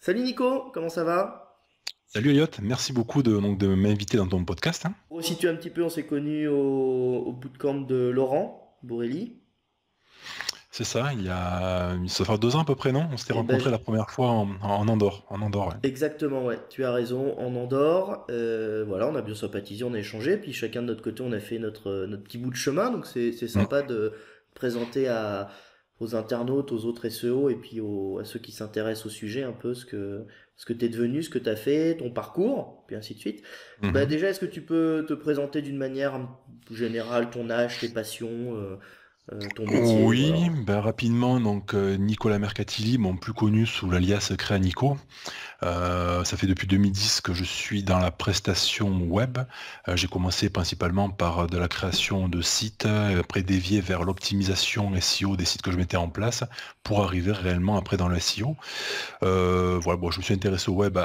Salut Nico, comment ça va? Salut Elliot, merci beaucoup de m'inviter dans ton podcast, hein. Pour resituer un petit peu, on s'est connus au bootcamp de Laurent Borelli. C'est ça, ça fait 2 ans à peu près, non? On s'était Et ben rencontrés la première fois en Andorre. En Andorre, ouais. exactement, ouais, tu as raison, en Andorre. Voilà, on a bien sympathisé, on a échangé, puis chacun de notre côté, on a fait notre petit bout de chemin, donc c'est Mm. sympa de présenter aux internautes, aux autres SEO, et puis à ceux qui s'intéressent au sujet un peu ce que t'es devenu, ce que t'as fait, ton parcours, puis ainsi de suite. Bah Mhm. déjà, est-ce que tu peux te présenter d'une manière générale, ton âge, tes passions, ton métier, Oui, voilà. ben rapidement, donc Nicolas Mercatili, bon, plus connu sous l'alias Créanico. Ça fait depuis 2010 que je suis dans la prestation web. J'ai commencé principalement par de la création de sites, après dévié vers l'optimisation SEO des sites que je mettais en place pour arriver réellement après dans le SEO. Voilà, bon, je me suis intéressé au web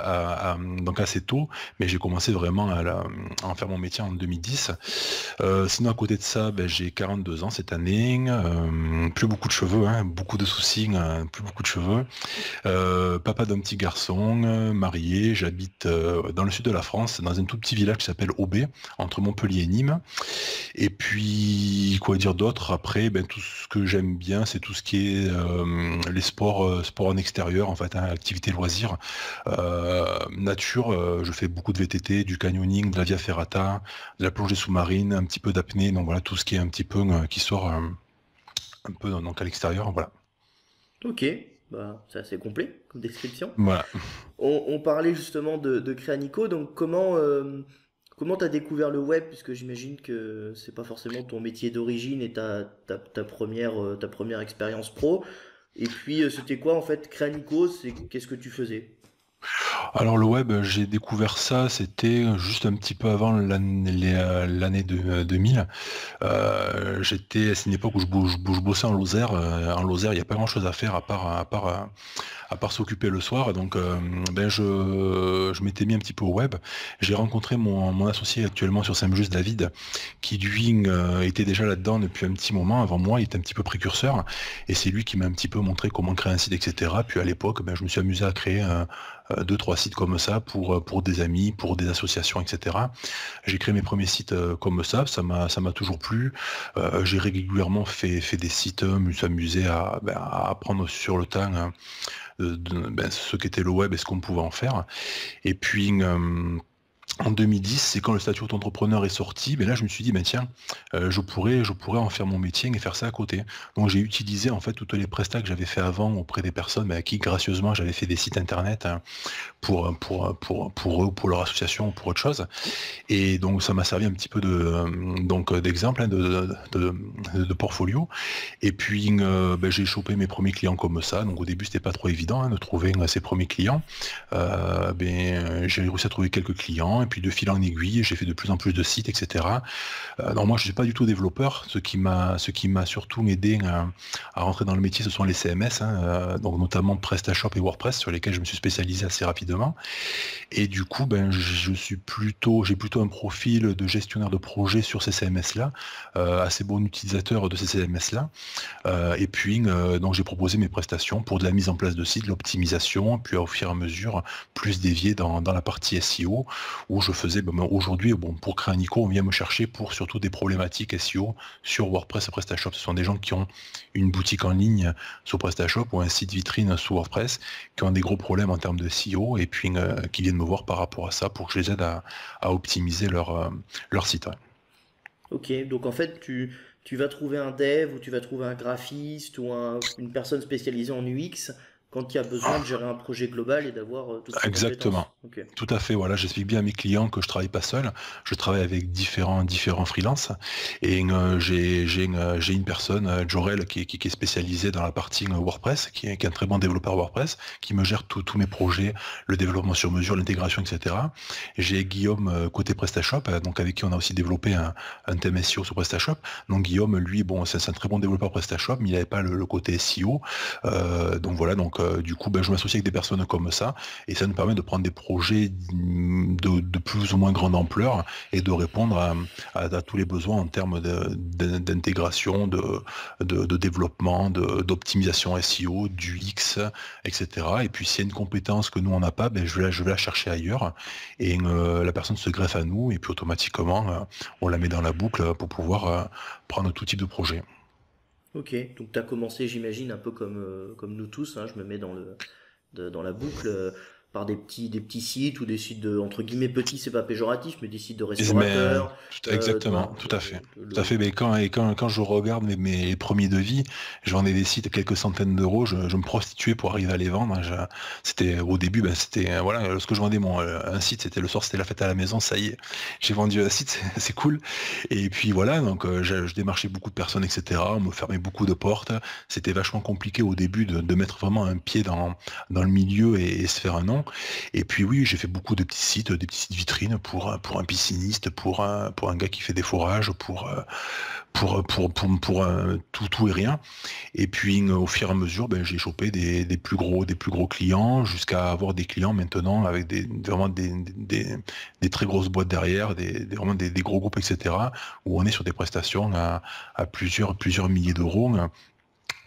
donc assez tôt, mais j'ai commencé vraiment à en faire mon métier en 2010. Sinon, à côté de ça, ben, j'ai 42 ans cette année, plus beaucoup de cheveux, hein, beaucoup de soucis, plus beaucoup de cheveux. Papa d'un petit garçon, marié, j'habite dans le sud de la France, dans un tout petit village qui s'appelle Aubé, entre Montpellier et Nîmes. Et puis, quoi dire d'autre? Après, ben, tout ce que j'aime bien, c'est tout ce qui est les sports en extérieur, en fait, hein, activités loisirs. Nature, je fais beaucoup de VTT, du canyoning, de la via ferrata, de la plongée sous-marine, un petit peu d'apnée, donc voilà, tout ce qui est un petit peu qui sort un peu donc à l'extérieur, voilà. Ok, bah c'est assez complet comme description. Voilà. On parlait justement de Créanico, donc comment t'as découvert le web, puisque j'imagine que c'est pas forcément ton métier d'origine et ta première expérience pro. Et puis c'était quoi en fait Créanico, qu'est-ce que tu faisais? Alors le web, j'ai découvert ça, c'était juste un petit peu avant l'année 2000. C'est une époque où je bossais en Lozère. En Lozère, il n'y a pas grand-chose à faire à part s'occuper le soir. Donc, ben je m'étais mis un petit peu au web. J'ai rencontré mon associé actuellement sur Saint-Just, David, qui lui était déjà là-dedans depuis un petit moment. Avant moi, il était un petit peu précurseur. Et c'est lui qui m'a un petit peu montré comment créer un site, etc. Puis à l'époque, ben, je me suis amusé à créer deux, trois sites comme ça pour des amis, pour des associations, etc. J'ai créé mes premiers sites comme ça m'a toujours plu. J'ai régulièrement fait des sites, me suis amusé à apprendre sur le temps, hein, ben, ce qu'était le web et ce qu'on pouvait en faire. Et puis en 2010, c'est quand le statut d'entrepreneur est sorti, mais là je me suis dit, ben tiens, je pourrais en faire mon métier et faire ça à côté. Donc j'ai utilisé en fait toutes les prestats que j'avais fait avant auprès des personnes ben, à qui gracieusement j'avais fait des sites internet, hein, pour eux, pour leur association ou pour autre chose. Et donc ça m'a servi un petit peu d'exemple, hein, de portfolio. Et puis ben, j'ai chopé mes premiers clients comme ça. Donc au début c'était pas trop évident, hein, de trouver ses premiers clients. J'ai réussi à trouver quelques clients et puis de fil en aiguille j'ai fait de plus en plus de sites, etc. Non, moi je suis pas du tout développeur. Ce qui m'a surtout aidé à rentrer dans le métier, ce sont les CMS, hein, donc notamment PrestaShop et WordPress sur lesquels je me suis spécialisé assez rapidement. Et du coup, ben, j'ai plutôt un profil de gestionnaire de projet sur ces CMS-là, assez bon utilisateur de ces CMS-là. Et puis, donc j'ai proposé mes prestations pour de la mise en place de sites, de l'optimisation, puis au fur et à mesure, plus dévié dans la partie SEO, où je faisais, ben, aujourd'hui, bon, pour créer un ICO, on vient me chercher pour surtout des problématiques SEO sur WordPress et PrestaShop. Ce sont des gens qui ont une boutique en ligne sur PrestaShop ou un site vitrine sur WordPress, qui ont des gros problèmes en termes de SEO, et puis qui viennent me voir par rapport à ça pour que je les aide à optimiser leur site. Ouais. Ok, donc en fait tu vas trouver un dev ou tu vas trouver un graphiste ou une personne spécialisée en UX quand il y a besoin de gérer un projet global et d'avoir toutes ces Exactement. compétences. Ok. Tout à fait. Voilà, j'explique bien à mes clients que je travaille pas seul. Je travaille avec différents freelances. Et j'ai une personne, Jorel, qui est spécialisée dans la partie WordPress, qui est un très bon développeur WordPress, qui me gère tous mes projets, le développement sur mesure, l'intégration, etc. Et j'ai Guillaume côté PrestaShop, donc avec qui on a aussi développé un thème SEO sur PrestaShop. Donc Guillaume, lui, bon, c'est un très bon développeur PrestaShop, mais il n'avait pas le côté SEO. Donc voilà, donc du coup, je m'associe avec des personnes comme ça, et ça nous permet de prendre des projets de plus ou moins grande ampleur et de répondre à tous les besoins en termes d'intégration, de développement, d'optimisation SEO, du X, etc. Et puis s'il y a une compétence que nous on n'a pas, je vais la chercher ailleurs, et la personne se greffe à nous, et puis automatiquement on la met dans la boucle pour pouvoir prendre tout type de projet. Ok, donc tu as commencé, j'imagine, un peu comme nous tous, hein, je me mets dans la boucle, par des petits sites ou des sites de, entre guillemets, petits, c'est pas péjoratif, mais des sites de Mais restaurateurs, exactement, voilà, tout à fait. Tout à fait. Mais quand je regarde mes premiers devis, je vendais des sites à quelques centaines d'euros, je me prostituais pour arriver à les vendre. C'était au début, c'était voilà, lorsque je vendais un site, c'était le soir, c'était la fête à la maison, ça y est, j'ai vendu un site, c'est cool. Et puis voilà, donc je démarchais beaucoup de personnes, etc. On me fermait beaucoup de portes. C'était vachement compliqué au début de mettre vraiment un pied dans le milieu et se faire un nom. Et puis oui, j'ai fait beaucoup de des petits sites vitrines pour un pisciniste, pour un gars qui fait des forages, pour tout et rien. Et puis au fur et à mesure, j'ai chopé des plus gros clients, jusqu'à avoir des clients maintenant avec vraiment des très grosses boîtes derrière, vraiment des gros groupes, etc. Où on est sur des prestations à plusieurs milliers d'euros,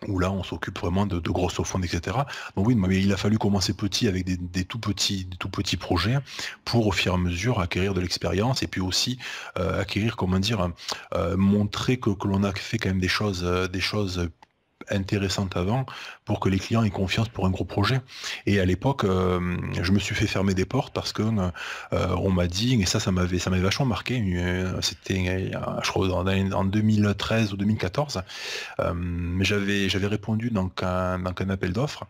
où là on s'occupe vraiment de grosses offrandes, etc. Donc oui, mais il a fallu commencer petit avec des tout petits projets pour au fur et à mesure acquérir de l'expérience, et puis aussi acquérir, comment dire, montrer que l'on a fait quand même des choses intéressante avant, pour que les clients aient confiance pour un gros projet. Et à l'époque, je me suis fait fermer des portes parce que on m'a dit, et ça m'avait vachement marqué, c'était je crois en 2013 ou 2014, mais j'avais répondu dans un appel d'offres,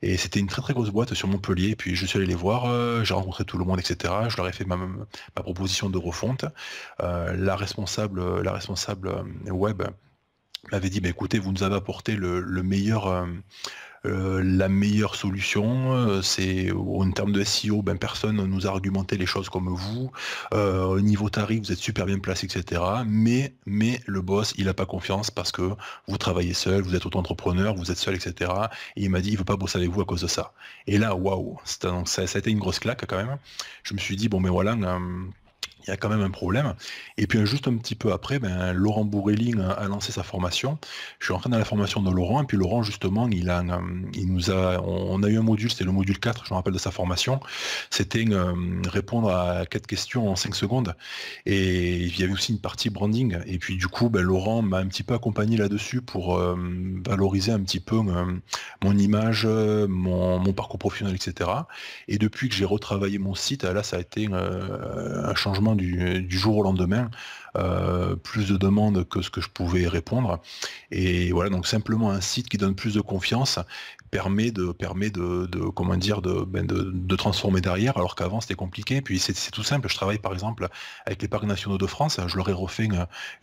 et c'était une très très grosse boîte sur Montpellier. Et puis je suis allé les voir, j'ai rencontré tout le monde, etc. Je leur ai fait ma proposition de refonte. La responsable web m'avait dit, écoutez, vous nous avez apporté le meilleur, la meilleure solution. C'est en termes de SEO, personne ne nous a argumenté les choses comme vous. Au niveau tarif, vous êtes super bien placé, etc. Mais le boss, il n'a pas confiance parce que vous travaillez seul, vous êtes auto-entrepreneur, vous êtes seul, etc. Et il m'a dit, il veut pas bosser avec vous à cause de ça. Et là, waouh, donc ça a été une grosse claque quand même. Je me suis dit, bon, voilà. Il y a quand même un problème. Et puis juste un petit peu après, Laurent Bourrelli a lancé sa formation. Je suis rentré dans la formation de Laurent, et puis Laurent, justement, on a eu un module, c'était le module 4, je me rappelle de sa formation. C'était répondre à 4 questions en 5 secondes. Et il y avait aussi une partie branding. Et puis du coup, Laurent m'a un petit peu accompagné là-dessus pour valoriser un petit peu mon image, mon parcours professionnel, etc. Et depuis que j'ai retravaillé mon site, là, ça a été un changement du jour au lendemain, plus de demandes que ce que je pouvais répondre. Et voilà, donc simplement un site qui donne plus de confiance comment dire, de transformer derrière, alors qu'avant c'était compliqué. Puis c'est tout simple. Je travaille par exemple avec les parcs nationaux de France. Je leur ai refait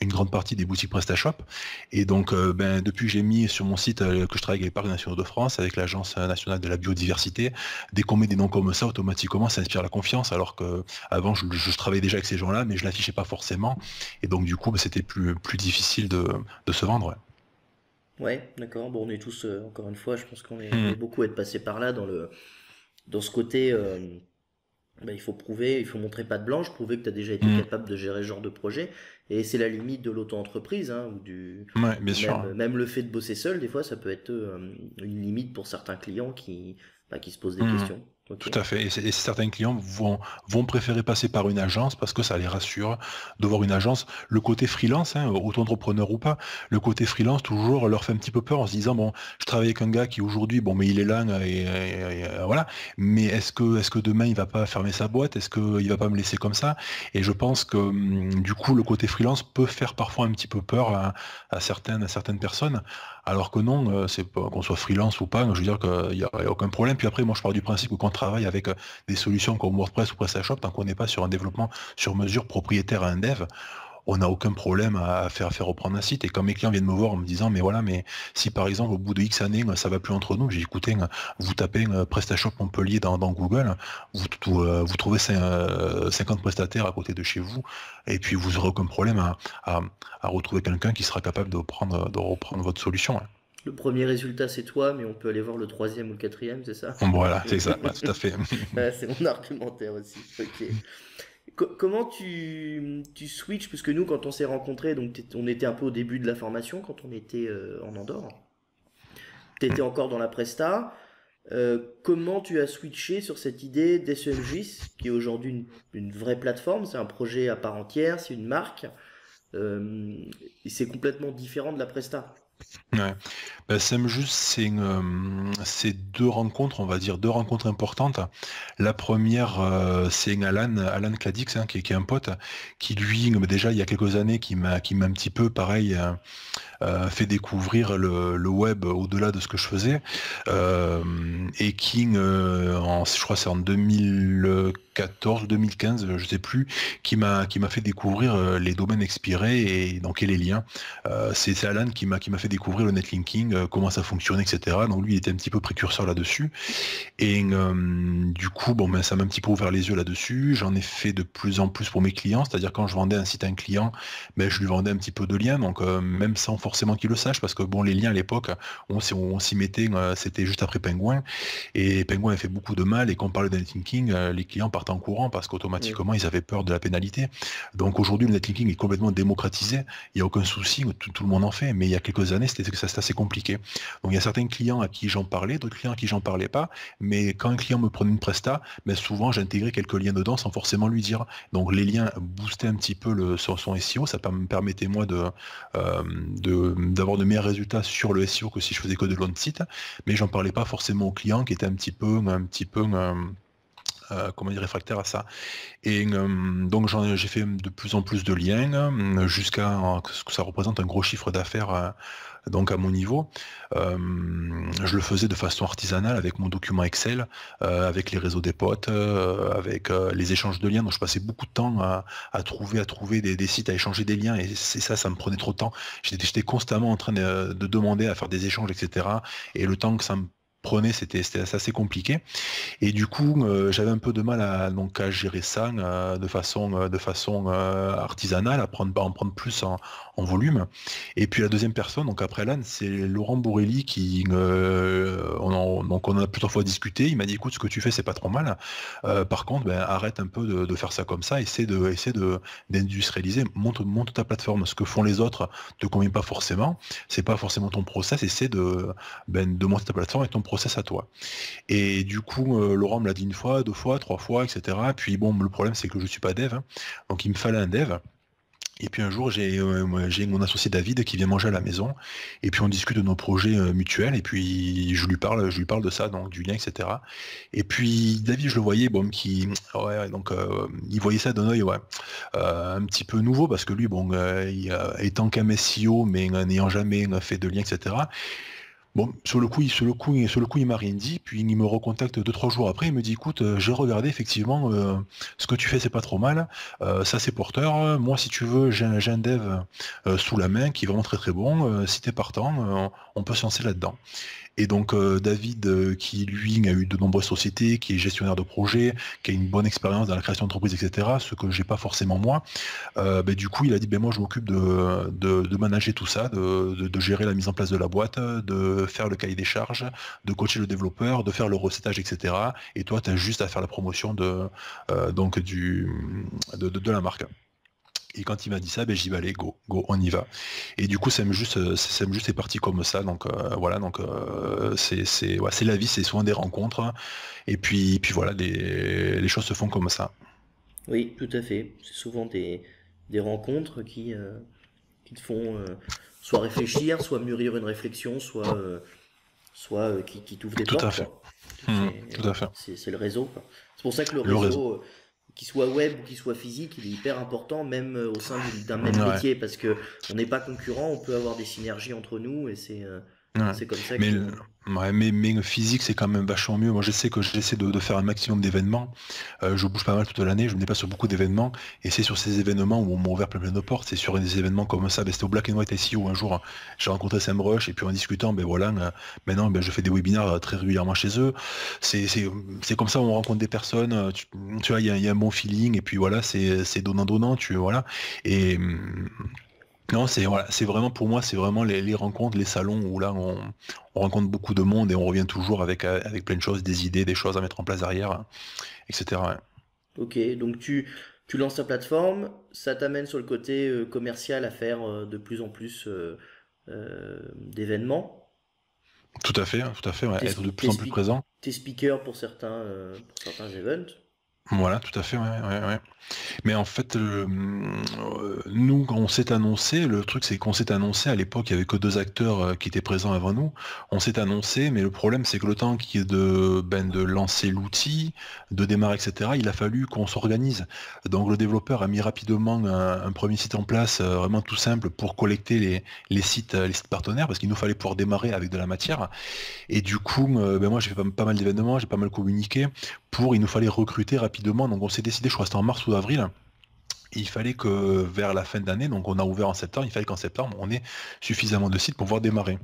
une grande partie des boutiques PrestaShop. Et donc depuis que j'ai mis sur mon site que je travaille avec les parcs nationaux de France, avec l'Agence nationale de la biodiversité, dès qu'on met des noms comme ça, automatiquement ça inspire la confiance, alors que avant je travaillais déjà avec ces gens-là, mais je l'affichais pas forcément. Et donc du coup c'était plus difficile de se vendre. Ouais. Ouais, d'accord. Bon, on est tous, encore une fois, je pense on est Hmm. beaucoup à être passé par là dans ce côté, il faut prouver, il faut montrer patte blanche, prouver que tu as déjà été Hmm. capable de gérer ce genre de projet. Et c'est la limite de l'auto-entreprise, hein, Ouais, bien ou sûr. Hein. même le fait de bosser seul, des fois, ça peut être une limite pour certains clients qui se posent des Hmm. questions. Ok. Tout à fait. Et certains clients vont préférer passer par une agence parce que ça les rassure de voir une agence. Le côté freelance, hein, auto-entrepreneur ou pas, le côté freelance toujours leur fait un petit peu peur en se disant, bon, je travaille avec un gars qui aujourd'hui, bon, mais il est là, voilà. Mais est-ce que demain il va pas fermer sa boîte? Est-ce qu'il va pas me laisser comme ça? Et je pense que du coup, le côté freelance peut faire parfois un petit peu peur à certaines personnes. Alors que non, c'est pas qu'on soit freelance ou pas, je veux dire qu'il y a aucun problème. Puis après, moi je pars du principe que quand on travaille avec des solutions comme WordPress ou PrestaShop, tant qu'on n'est pas sur un développement sur mesure propriétaire à un dev, on n'a aucun problème à faire reprendre un site. Et quand mes clients viennent me voir en me disant, mais voilà, mais si par exemple au bout de X années, ça va plus entre nous, j'ai dit, écoutez, vous tapez PrestaShop Montpellier dans Google, vous trouvez 50 prestataires à côté de chez vous, et puis vous n'aurez aucun problème à retrouver quelqu'un qui sera capable de reprendre votre solution. Hein. Le premier résultat, c'est toi, mais on peut aller voir le troisième ou le quatrième, c'est ça? Voilà, c'est ça, ouais, tout à fait. Ouais, c'est mon argumentaire aussi. Ok. Comment tu switches? Parce que nous, quand on s'est rencontrés, donc on était un peu au début de la formation, quand on était en Andorre. T'étais encore dans la presta. Comment tu as switché sur cette idée d'SEMGIS, qui est aujourd'hui une vraie plateforme, c'est un projet à part entière, c'est une marque, euh, et c'est complètement différent de la presta. Ouais. Bah, Juste, c'est deux rencontres, on va dire, deux rencontres importantes. La première, c'est Alan Cadix, hein, qui est un pote, qui lui, déjà il y a quelques années, qui m'a un petit peu, pareil, fait découvrir le web au-delà de ce que je faisais. Et qui, je crois que c'est en 2014, 2015, je sais plus, qui m'a fait découvrir les domaines expirés et donc et les liens. C'est Alan qui m'a fait découvrir le netlinking, comment ça fonctionnait, etc. Donc lui, il était un petit peu précurseur là-dessus. Et du coup, bon, ben, ça m'a un petit peu ouvert les yeux là-dessus. J'en ai fait de plus en plus pour mes clients, c'est-à-dire quand je vendais un site à un client, ben, je lui vendais un petit peu de liens, donc même sans forcément qu'il le sache, parce que bon, les liens à l'époque, on s'y mettait, c'était juste après Penguin, et Penguin a fait beaucoup de mal, et quand on parlait de netlinking, les clients partent en courant, parce Mm. qu'automatiquement, ils avaient peur de la pénalité. Donc aujourd'hui, le netlinking est complètement démocratisé, il n'y a aucun souci, tout le monde en fait, mais il y a quelques années, c'était assez compliqué. Donc il y a certains clients à qui j'en parlais, d'autres clients à qui j'en parlais pas, mais quand un client me prenait une presta, ben souvent j'intégrais quelques liens dedans sans forcément lui dire. Donc les liens boostaient un petit peu son SEO, ça me permettait moi d'avoir de meilleurs résultats sur le SEO que si je faisais que de l'on-site, mais j'en parlais pas forcément aux clients qui étaient comment dire, réfractaires à ça. Et donc j'ai fait de plus en plus de liens jusqu'à ce que ça représente un gros chiffre d'affaires donc à mon niveau. Euh, je le faisais de façon artisanale avec mon document Excel, avec les réseaux des potes, avec les échanges de liens. Donc je passais beaucoup de temps à trouver des sites, à échanger des liens, et c'est ça, ça me prenait trop de temps. J'étais constamment en train de demander à faire des échanges, etc. Et le temps que ça me prenait, c'était assez compliqué. Et du coup, j'avais un peu de mal à gérer ça de façon artisanale, en prendre plus en volume. Et puis la deuxième personne, donc après Alan, c'est Laurent Bourrelli donc on en a plusieurs fois discuté. Il m'a dit, écoute, ce que tu fais, c'est pas trop mal. Par contre, ben, arrête un peu de faire ça comme ça. D'industrialiser. Monte ta plateforme. Ce que font les autres te convient pas forcément. C'est pas forcément ton process. Essaie de monter ta plateforme et ton process à toi. Et du coup, Laurent me l'a dit une fois, deux fois, trois fois, etc. Puis bon, le problème c'est que je suis pas dev, hein. Donc il me fallait un dev. Et puis un jour, j'ai mon associé David qui vient manger à la maison, et puis on discute de nos projets mutuels, et puis je lui parle de ça, donc du lien, etc. Et puis David, je le voyais, bon, ouais, donc il voyait ça d'un œil, ouais, un petit peu nouveau, parce que lui, bon, étant qu'un SEO, mais n'ayant jamais fait de lien, etc. Bon, sur le coup, il m'a rien dit, puis il me recontacte deux, trois jours après, il me dit, écoute, j'ai regardé, effectivement, ce que tu fais, c'est pas trop mal, ça c'est porteur, moi si tu veux, j'ai un dev sous la main qui est vraiment très très bon, si t'es partant, on peut se lancer là-dedans. Et donc David, qui lui a eu de nombreuses sociétés, qui est gestionnaire de projet, qui a une bonne expérience dans la création d'entreprise, etc., ce que j'ai pas forcément moi, ben, du coup il a dit, ben moi je m'occupe de manager tout ça, de gérer la mise en place de la boîte, de faire le cahier des charges, de coacher le développeur, de faire le recettage, etc. Et toi tu as juste à faire la promotion donc de la marque. Et quand il m'a dit ça, ben, j'ai dit, bah, allez, go, go, on y va. Et du coup, c'est parti comme ça. Donc voilà, donc ouais, c'est la vie, c'est souvent des rencontres. Et puis voilà, les choses se font comme ça. Oui, tout à fait. C'est souvent des rencontres qui te font soit réfléchir, soit mûrir une réflexion, soit qui t'ouvrent des Tout à portes, fait. quoi. Tout à fait. C'est le réseau, quoi. C'est pour ça que le Le réseau. réseau, qu'il soit web ou qu'il soit physique, il est hyper important, même au sein d'un même Ouais. métier, parce que on n'est pas concurrents, on peut avoir des synergies entre nous, et Ouais. c'est comme ça Mais, que... ouais, mais le physique, c'est quand même vachement mieux. Moi, je sais que j'essaie de faire un maximum d'événements. Je bouge pas mal toute l'année, je me déplace sur beaucoup d'événements. Et c'est sur ces événements où on m'a ouvert plein de portes. C'est sur des événements comme ça. Ben, c'était au Black and White SEO un jour, hein. J'ai rencontré Sam Rush, et puis en discutant, ben voilà, maintenant, ben, je fais des webinaires très régulièrement chez eux. C'est comme ça où on rencontre des personnes. Tu vois, il y a un bon feeling. Et puis voilà, c'est donnant-donnant. Voilà. Et, Non, c'est voilà, c'est vraiment pour moi, c'est vraiment les rencontres, les salons où là on rencontre beaucoup de monde et on revient toujours avec plein de choses, des idées, des choses à mettre en place derrière, hein, etc. Ouais. Ok, donc tu lances ta plateforme, ça t'amène sur le côté commercial à faire de plus en plus d'événements. Tout à fait, ouais, T'es, être de spe- plus t'es en plus spe- présent. t'es speaker pour certains events. Voilà, tout à fait, ouais, ouais, ouais. Mais en fait, nous, quand on s'est annoncé, le truc c'est qu'on s'est annoncé, à l'époque, il y avait que deux acteurs qui étaient présents avant nous. On s'est annoncé, mais le problème c'est que le temps qui est de lancer l'outil, de démarrer, etc., il a fallu qu'on s'organise. Donc le développeur a mis rapidement un premier site en place, vraiment tout simple, pour collecter les sites partenaires, parce qu'il nous fallait pouvoir démarrer avec de la matière. Et du coup, moi j'ai fait pas mal d'événements, j'ai pas mal communiqué, il nous fallait recruter rapidement. Donc on s'est décidé, je crois que c'était en mars ou avril. Il fallait que vers la fin d'année, donc on a ouvert en septembre, il fallait qu'en septembre, on ait suffisamment de sites pour pouvoir démarrer.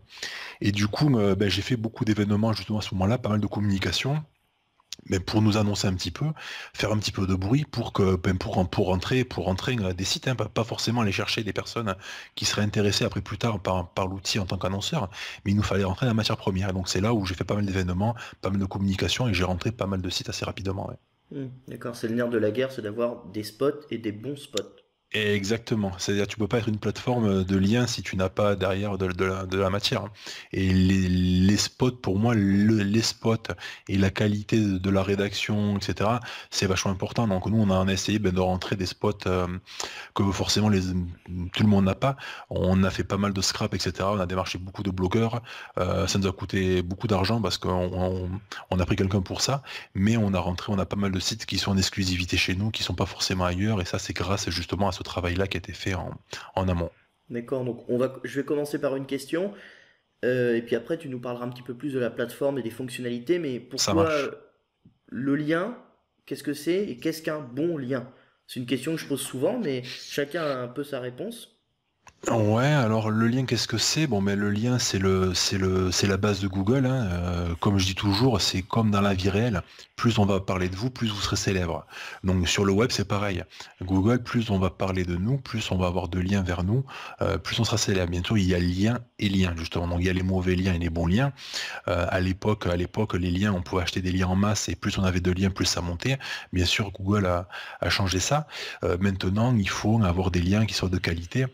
Et du coup, j'ai fait beaucoup d'événements justement à ce moment-là, pas mal de communication, mais pour nous annoncer un petit peu, faire un petit peu de bruit pour rentrer des sites, hein, pas forcément aller chercher des personnes qui seraient intéressées après plus tard par l'outil en tant qu'annonceur, mais il nous fallait rentrer dans la matière première. Et donc c'est là où j'ai fait pas mal d'événements, pas mal de communication et j'ai rentré pas mal de sites assez rapidement. Ouais. D'accord, c'est le nerf de la guerre, c'est d'avoir des spots et des bons spots. Exactement. C'est-à-dire tu peux pas être une plateforme de lien si tu n'as pas derrière de la matière. Et les spots, pour moi, les spots et la qualité de la rédaction, etc., c'est vachement important. Donc nous, on a essayé de rentrer des spots que forcément tout le monde n'a pas. On a fait pas mal de scrap, etc. On a démarché beaucoup de blogueurs. Ça nous a coûté beaucoup d'argent parce qu'on a pris quelqu'un pour ça. Mais on a pas mal de sites qui sont en exclusivité chez nous, qui sont pas forcément ailleurs. Et ça, c'est grâce justement à ce travail-là qui a été fait en amont. D'accord, donc je vais commencer par une question, et puis après tu nous parleras un petit peu plus de la plateforme et des fonctionnalités, mais pour Ça toi, marche. le lien, qu'est-ce que c'est et qu'est-ce qu'un bon lien? C'est une question que je pose souvent, mais chacun a un peu sa réponse. Ouais, alors le lien, qu'est-ce que c'est? Bon, mais le lien, c'est la base de Google, hein. Comme je dis toujours, c'est comme dans la vie réelle. Plus on va parler de vous, plus vous serez célèbre. Donc sur le web, c'est pareil. Google, plus on va parler de nous, plus on va avoir de liens vers nous, plus on sera célèbre. Bientôt, il y a lien et lien, justement. Donc il y a les mauvais liens et les bons liens. À l'époque, les liens, on pouvait acheter des liens en masse et plus on avait de liens, plus ça montait. Bien sûr, Google a changé ça. Maintenant, il faut avoir des liens qui soient de qualité.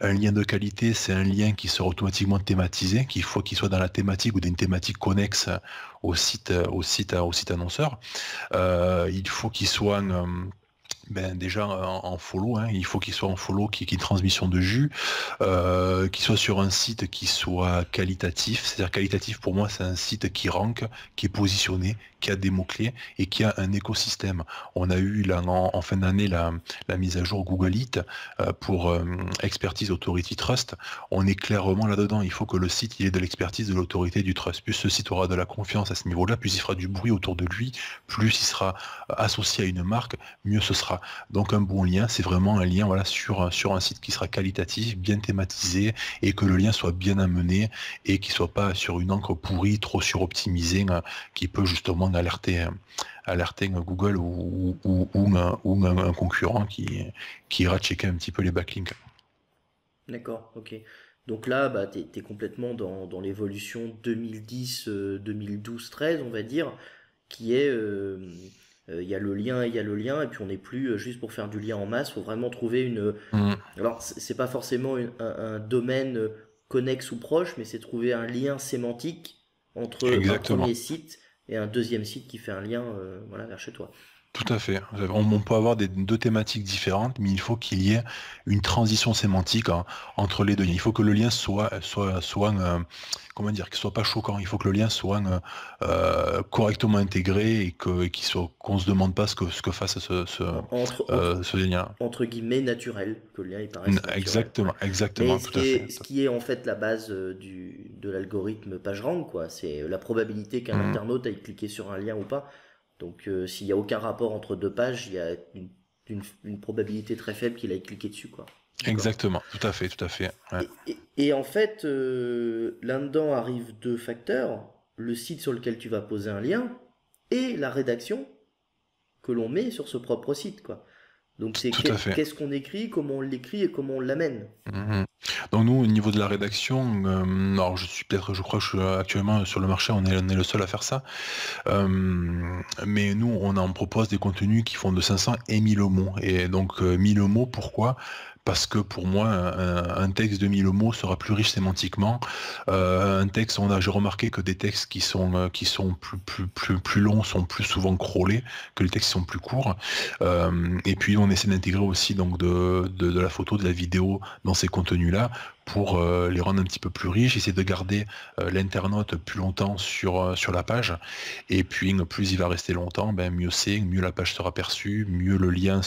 Un lien de qualité, c'est un lien qui sera automatiquement thématisé, qu'il faut qu'il soit dans la thématique ou d'une thématique connexe au site annonceur. Il faut qu'il soit déjà en follow, hein, il faut qu'il soit en follow, qu'il y ait une transmission de jus, qu'il soit sur un site qui soit qualitatif. C'est-à-dire qualitatif pour moi, c'est un site qui rank, qui est positionné, qui a des mots-clés et qui a un écosystème. On a eu là, en fin d'année la mise à jour Google It pour Expertise Authority Trust. On est clairement là-dedans. Il faut que le site il ait de l'expertise, de l'autorité, du trust. Plus ce site aura de la confiance à ce niveau-là, plus il fera du bruit autour de lui, plus il sera associé à une marque, mieux ce sera. Donc un bon lien, c'est vraiment un lien voilà, sur un site qui sera qualitatif, bien thématisé, et que le lien soit bien amené, et qu'il ne soit pas sur une encre pourrie, trop suroptimisée, qui peut justement alerter Google ou un concurrent qui ira checker un petit peu les backlinks. D'accord, ok. Donc là, bah, t'es complètement dans l'évolution 2010, 2012, 13, on va dire, qui est, il y a le lien, il y a le lien, et puis on n'est plus juste pour faire du lien en masse, faut vraiment trouver une... Mm, Alors, c'est pas forcément un domaine connexe ou proche, mais c'est trouver un lien sémantique entre un exactement. premier site et un deuxième site qui fait un lien, voilà, vers chez toi. Tout à fait. On peut avoir deux thématiques différentes, mais il faut qu'il y ait une transition sémantique entre les deux. Il faut que le lien soit comment dire, qu'il soit pas choquant. Il faut que le lien soit correctement intégré et qu'on se demande pas ce que fasse En- Entre, entre, ce lien. entre guillemets naturel, que le lien il paraisse naturel. Ouais. Exactement, Mais exactement, tout à fait. ce qui est en fait la base de l'algorithme PageRank, quoi, c'est la probabilité qu'un Mhm. internaute aille cliquer sur un lien ou pas. Donc s'il n'y a aucun rapport entre deux pages, il y a une probabilité très faible qu'il aille cliquer dessus, quoi. D'accord. Exactement, tout à fait, tout à fait. Ouais. Et en fait, là-dedans arrivent deux facteurs, le site sur lequel tu vas poser un lien et la rédaction que l'on met sur ce propre site, quoi. Donc c'est Tout à fait. qu'est-ce qu'on écrit, comment on l'écrit et comment on l'amène. Mhm. Donc nous, au niveau de la rédaction, alors je crois que je suis actuellement sur le marché, on est le seul à faire ça. Mais nous, on en propose des contenus qui font de 500 et 1000 mots. Et donc 1000 mots, pourquoi? Parce que pour moi, un texte de 1000 mots sera plus riche sémantiquement. Un texte, j'ai remarqué que des textes qui sont plus longs sont plus souvent crawlés que les textes qui sont plus courts. Et puis on essaie d'intégrer aussi donc de la photo, de la vidéo dans ces contenus-là pour les rendre un petit peu plus riches, essayer de garder l'internaute plus longtemps sur la page. Et puis plus il va rester longtemps, ben, mieux c'est, mieux la page sera perçue, mieux le lien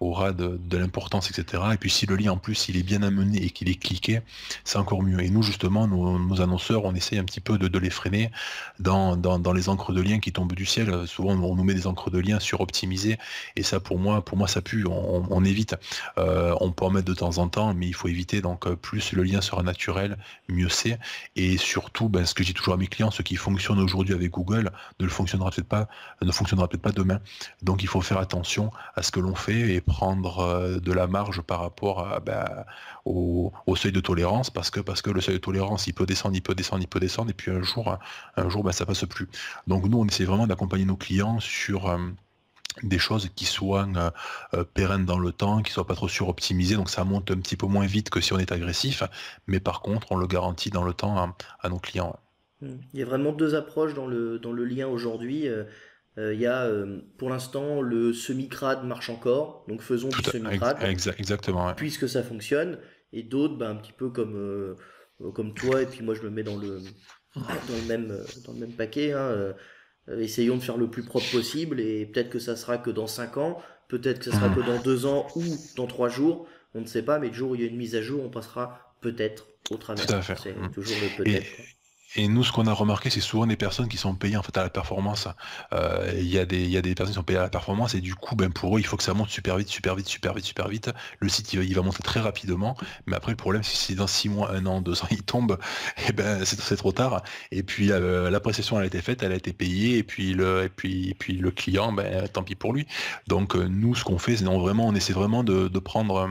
aura de l'importance, etc. Et puis si le lien en plus il est bien amené et qu'il est cliqué, c'est encore mieux. Et nous justement, nos annonceurs, on essaye un petit peu de les freiner dans les encres de liens qui tombent du ciel. Souvent on nous met des encres de liens suroptimisées et ça pour moi ça pue, on évite. On peut en mettre de temps en temps, mais il faut éviter. Donc plus le lien sera naturel, mieux c'est. Et surtout, ben, ce que je dis toujours à mes clients, ce qui fonctionne aujourd'hui avec Google ne fonctionnera peut-être pas demain. Donc il faut faire attention à ce que l'on fait et prendre de la marge par rapport au seuil de tolérance, parce que le seuil de tolérance, il peut descendre, et puis un jour ben, ça passe plus. Donc nous, on essaie vraiment d'accompagner nos clients sur des choses qui soient pérennes dans le temps, qui soient pas trop suroptimisées, donc ça monte un petit peu moins vite que si on est agressif, mais par contre on le garantit dans le temps à nos clients. Il y a vraiment deux approches dans le lien aujourd'hui. Il y a pour l'instant le semi-crade marche encore, donc faisons du semi-crade, Exactement, ouais. puisque ça fonctionne, et d'autres, ben, un petit peu comme toi, et puis moi je me mets dans le même paquet, hein, essayons de faire le plus propre possible, et peut-être que ça sera que dans 5 ans, peut-être que ça sera que dans 2 ans ou dans 3 jours, on ne sait pas, mais le jour où il y a une mise à jour, on passera peut-être au travers. Tout à fait. C'est toujours le Et, peut-être, quoi. Et nous, ce qu'on a remarqué, c'est souvent des personnes qui sont payées en fait à la performance. Il y a des personnes qui sont payées à la performance et du coup, ben pour eux, il faut que ça monte super vite, super vite, super vite, super vite. Le site, il va monter très rapidement, mais après, le problème, c'est que si dans 6 mois, 1 an, 2 ans, il tombe, et ben c'est trop tard. Et puis la prestation, elle a été faite, elle a été payée, et puis le client, ben tant pis pour lui. Donc nous, ce qu'on fait, c'est vraiment, on essaie vraiment de prendre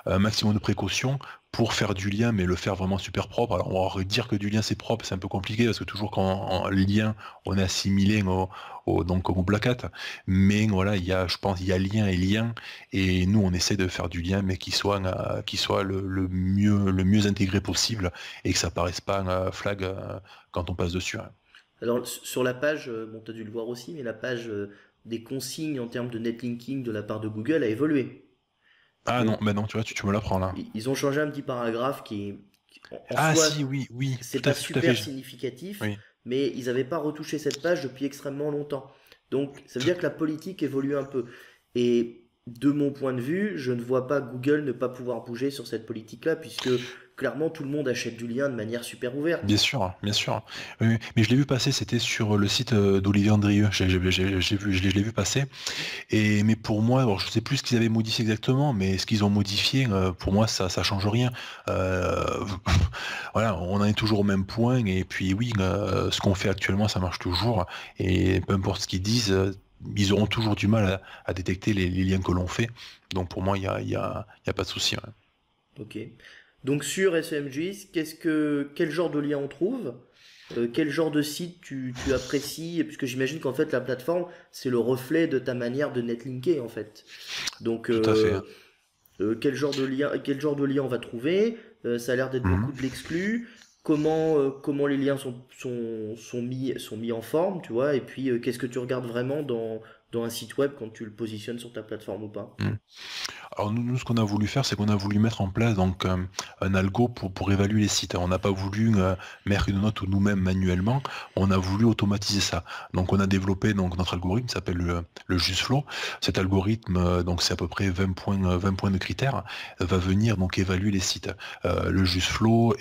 un maximum de précautions pour faire du lien, mais le faire vraiment super propre. Alors on va dire que du lien c'est propre, c'est un peu compliqué parce que toujours quand en lien on est assimilé donc au Black Hat, mais voilà, je pense il y a lien et lien, et nous on essaie de faire du lien mais qui soit le mieux intégré possible et que ça paraisse pas un flag quand on passe dessus, hein. Alors sur la page, bon, tu as dû le voir aussi, mais la page des consignes en termes de netlinking de la part de Google a évolué. Ah non, Donc mais non, tu vois, tu me l'apprends là. ils ont changé un petit paragraphe en Ah soi, si, oui, oui, c'est pas tout à fait. super significatif, Oui. mais ils n'avaient pas retouché cette page depuis extrêmement longtemps. Donc ça veut dire que la politique évolue un peu. Et de mon point de vue, je ne vois pas Google ne pas pouvoir bouger sur cette politique-là, puisque clairement tout le monde achète du lien de manière super ouverte. Bien sûr, hein, bien sûr. Oui, oui. Mais je l'ai vu passer, c'était sur le site d'Olivier Andrieux. Je l'ai vu passer. Mais pour moi, alors, je sais plus ce qu'ils avaient modifié exactement, mais ce qu'ils ont modifié, pour moi, ça change rien. Euh, voilà, on en est toujours au même point. Et puis oui, ce qu'on fait actuellement, ça marche toujours. Et peu importe ce qu'ils disent, ils auront toujours du mal à détecter les liens que l'on fait. Donc pour moi, il y a pas de souci, ouais. Ok. Donc sur SEMG, quel genre de lien on trouve? Quel genre de site tu apprécies? Puisque j'imagine qu'en fait la plateforme, c'est le reflet de ta manière de netlinker en fait. Donc Tout à fait, hein. quel genre de lien on va trouver? Ça a l'air d'être Mhm. beaucoup de l'exclu. Comment les liens sont mis en forme, tu vois? Et puis qu'est-ce que tu regardes vraiment dans un site web quand tu le positionnes sur ta plateforme ou pas? Mhm. Alors nous, ce qu'on a voulu faire, c'est qu'on a voulu mettre en place donc un algo pour évaluer les sites. On n'a pas voulu mettre une note nous-mêmes manuellement, on a voulu automatiser ça. Donc on a développé donc notre algorithme qui s'appelle le JustFlow. Cet algorithme, donc c'est à peu près 20 points de critères, va venir donc évaluer les sites. Le JustFlow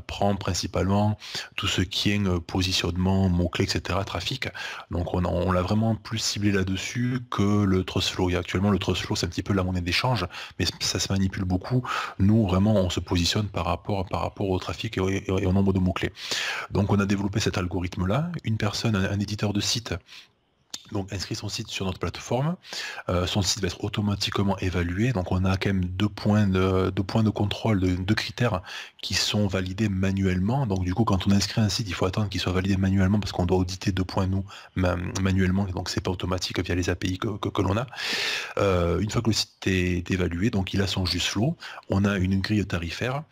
prend principalement tout ce qui est positionnement, mots-clés, etc., trafic. Donc on l'a vraiment plus ciblé là-dessus que le TrustFlow. Et actuellement, le TrustFlow, c'est un petit peu la monnaie d'échange, mais ça se manipule beaucoup. Nous, vraiment, on se positionne par rapport au trafic et au nombre de mots-clés. Donc, on a développé cet algorithme-là. Une personne, un éditeur de site, donc inscrit son site sur notre plateforme. Son site va être automatiquement évalué. Donc on a quand même deux points de contrôle, deux critères qui sont validés manuellement. Donc du coup, quand on inscrit un site, il faut attendre qu'il soit validé manuellement parce qu'on doit auditer 2 points nous manuellement. Et donc c'est pas automatique via les API que l'on a. Une fois que le site est évalué, donc il a son JustFlow, on a une grille tarifaire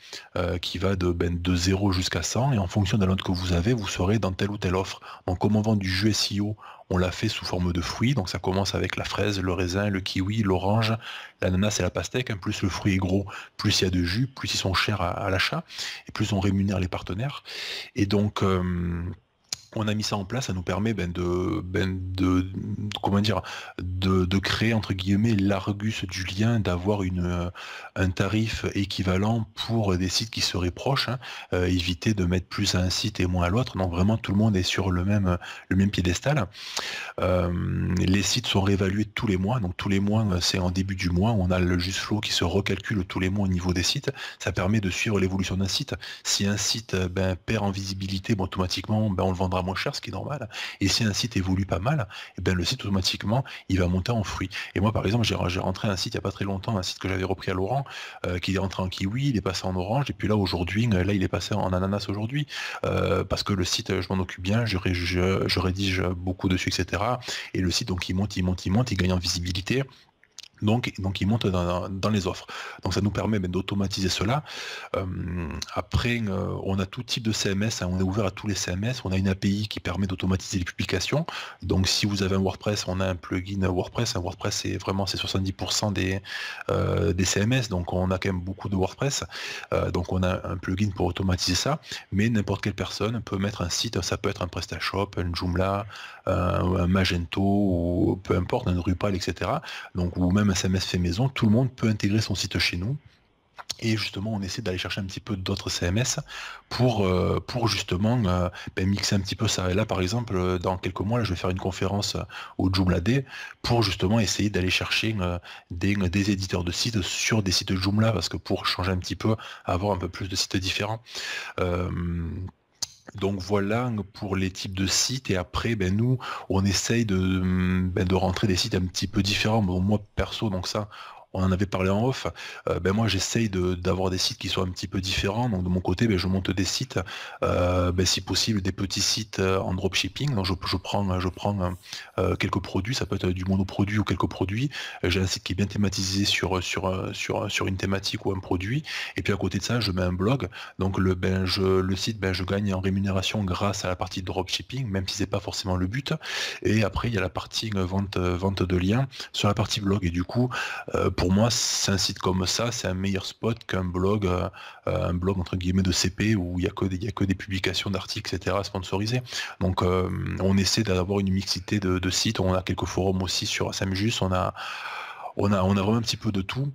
qui va de 0 jusqu'à 100 et en fonction de la note que vous avez, vous serez dans telle ou telle offre. Donc comme on vend du jus SEO, on l'a fait sous forme de fruits, donc ça commence avec la fraise, le raisin, le kiwi, l'orange, l'ananas et la pastèque. Plus le fruit est gros, plus il y a de jus, plus ils sont chers à l'achat, et plus on rémunère les partenaires. Et donc on a mis ça en place, ça nous permet comment dire, de créer entre guillemets l'argus du lien, d'avoir un tarif équivalent pour des sites qui seraient proches, hein, éviter de mettre plus à un site et moins à l'autre. Donc vraiment tout le monde est sur le même piédestal. Les sites sont réévalués tous les mois, donc tous les mois c'est en début du mois, on a le JustFlow qui se recalcule tous les mois au niveau des sites. Ça permet de suivre l'évolution d'un site. Si un site perd en visibilité, automatiquement on le vendra moins cher, ce qui est normal. Et si un site évolue pas mal, le site automatiquement il va monter en fruits. Et moi par exemple j'ai rentré un site il n'y a pas très longtemps, un site que j'avais repris à Laurent, qui est rentré en kiwi, il est passé en orange, et puis là aujourd'hui, il est passé en ananas aujourd'hui, parce que le site je m'en occupe bien, je rédige beaucoup dessus, etc. Et le site donc il monte, il gagne en visibilité. Donc il monte dans les offres. Donc ça nous permet d'automatiser cela. Après, on a tout type de CMS, hein, on est ouvert à tous les CMS, on a une API qui permet d'automatiser les publications. Donc si vous avez un WordPress, on a un plugin WordPress. Un WordPress, c'est 70% des CMS, donc on a quand même beaucoup de WordPress. Donc on a un plugin pour automatiser ça, mais n'importe quelle personne peut mettre un site, ça peut être un PrestaShop, un Joomla, un Magento, ou peu importe, un Drupal, etc. Donc, ou même un CMS fait maison, tout le monde peut intégrer son site chez nous. Et justement, on essaie d'aller chercher un petit peu d'autres CMS pour justement mixer un petit peu ça. Et là, par exemple, dans quelques mois, là, je vais faire une conférence au Joomla Day pour justement essayer d'aller chercher des éditeurs de sites sur des sites Joomla, parce que pour changer un petit peu, avoir un peu plus de sites différents. Donc voilà pour les types de sites, et après nous on essaye de rentrer des sites un petit peu différents. Bon, moi perso, donc ça on en avait parlé en off, moi j'essaye d'avoir des sites qui soient un petit peu différents. Donc de mon côté je monte des sites, si possible des petits sites en dropshipping. Donc je prends quelques produits, ça peut être du monoproduit ou quelques produits. J'ai un site qui est bien thématisé sur une thématique ou un produit, et puis à côté de ça je mets un blog. Donc le site, je gagne en rémunération grâce à la partie dropshipping, même si c'est pas forcément le but. Et après il y a la partie vente de liens sur la partie blog, et du coup pour moi, c'est un site comme ça, c'est un meilleur spot qu'un blog, entre guillemets de CP, où il n'y a que des publications d'articles, etc. sponsorisés. Donc on essaie d'avoir une mixité de sites. On a quelques forums aussi sur Samjust, on a vraiment un petit peu de tout.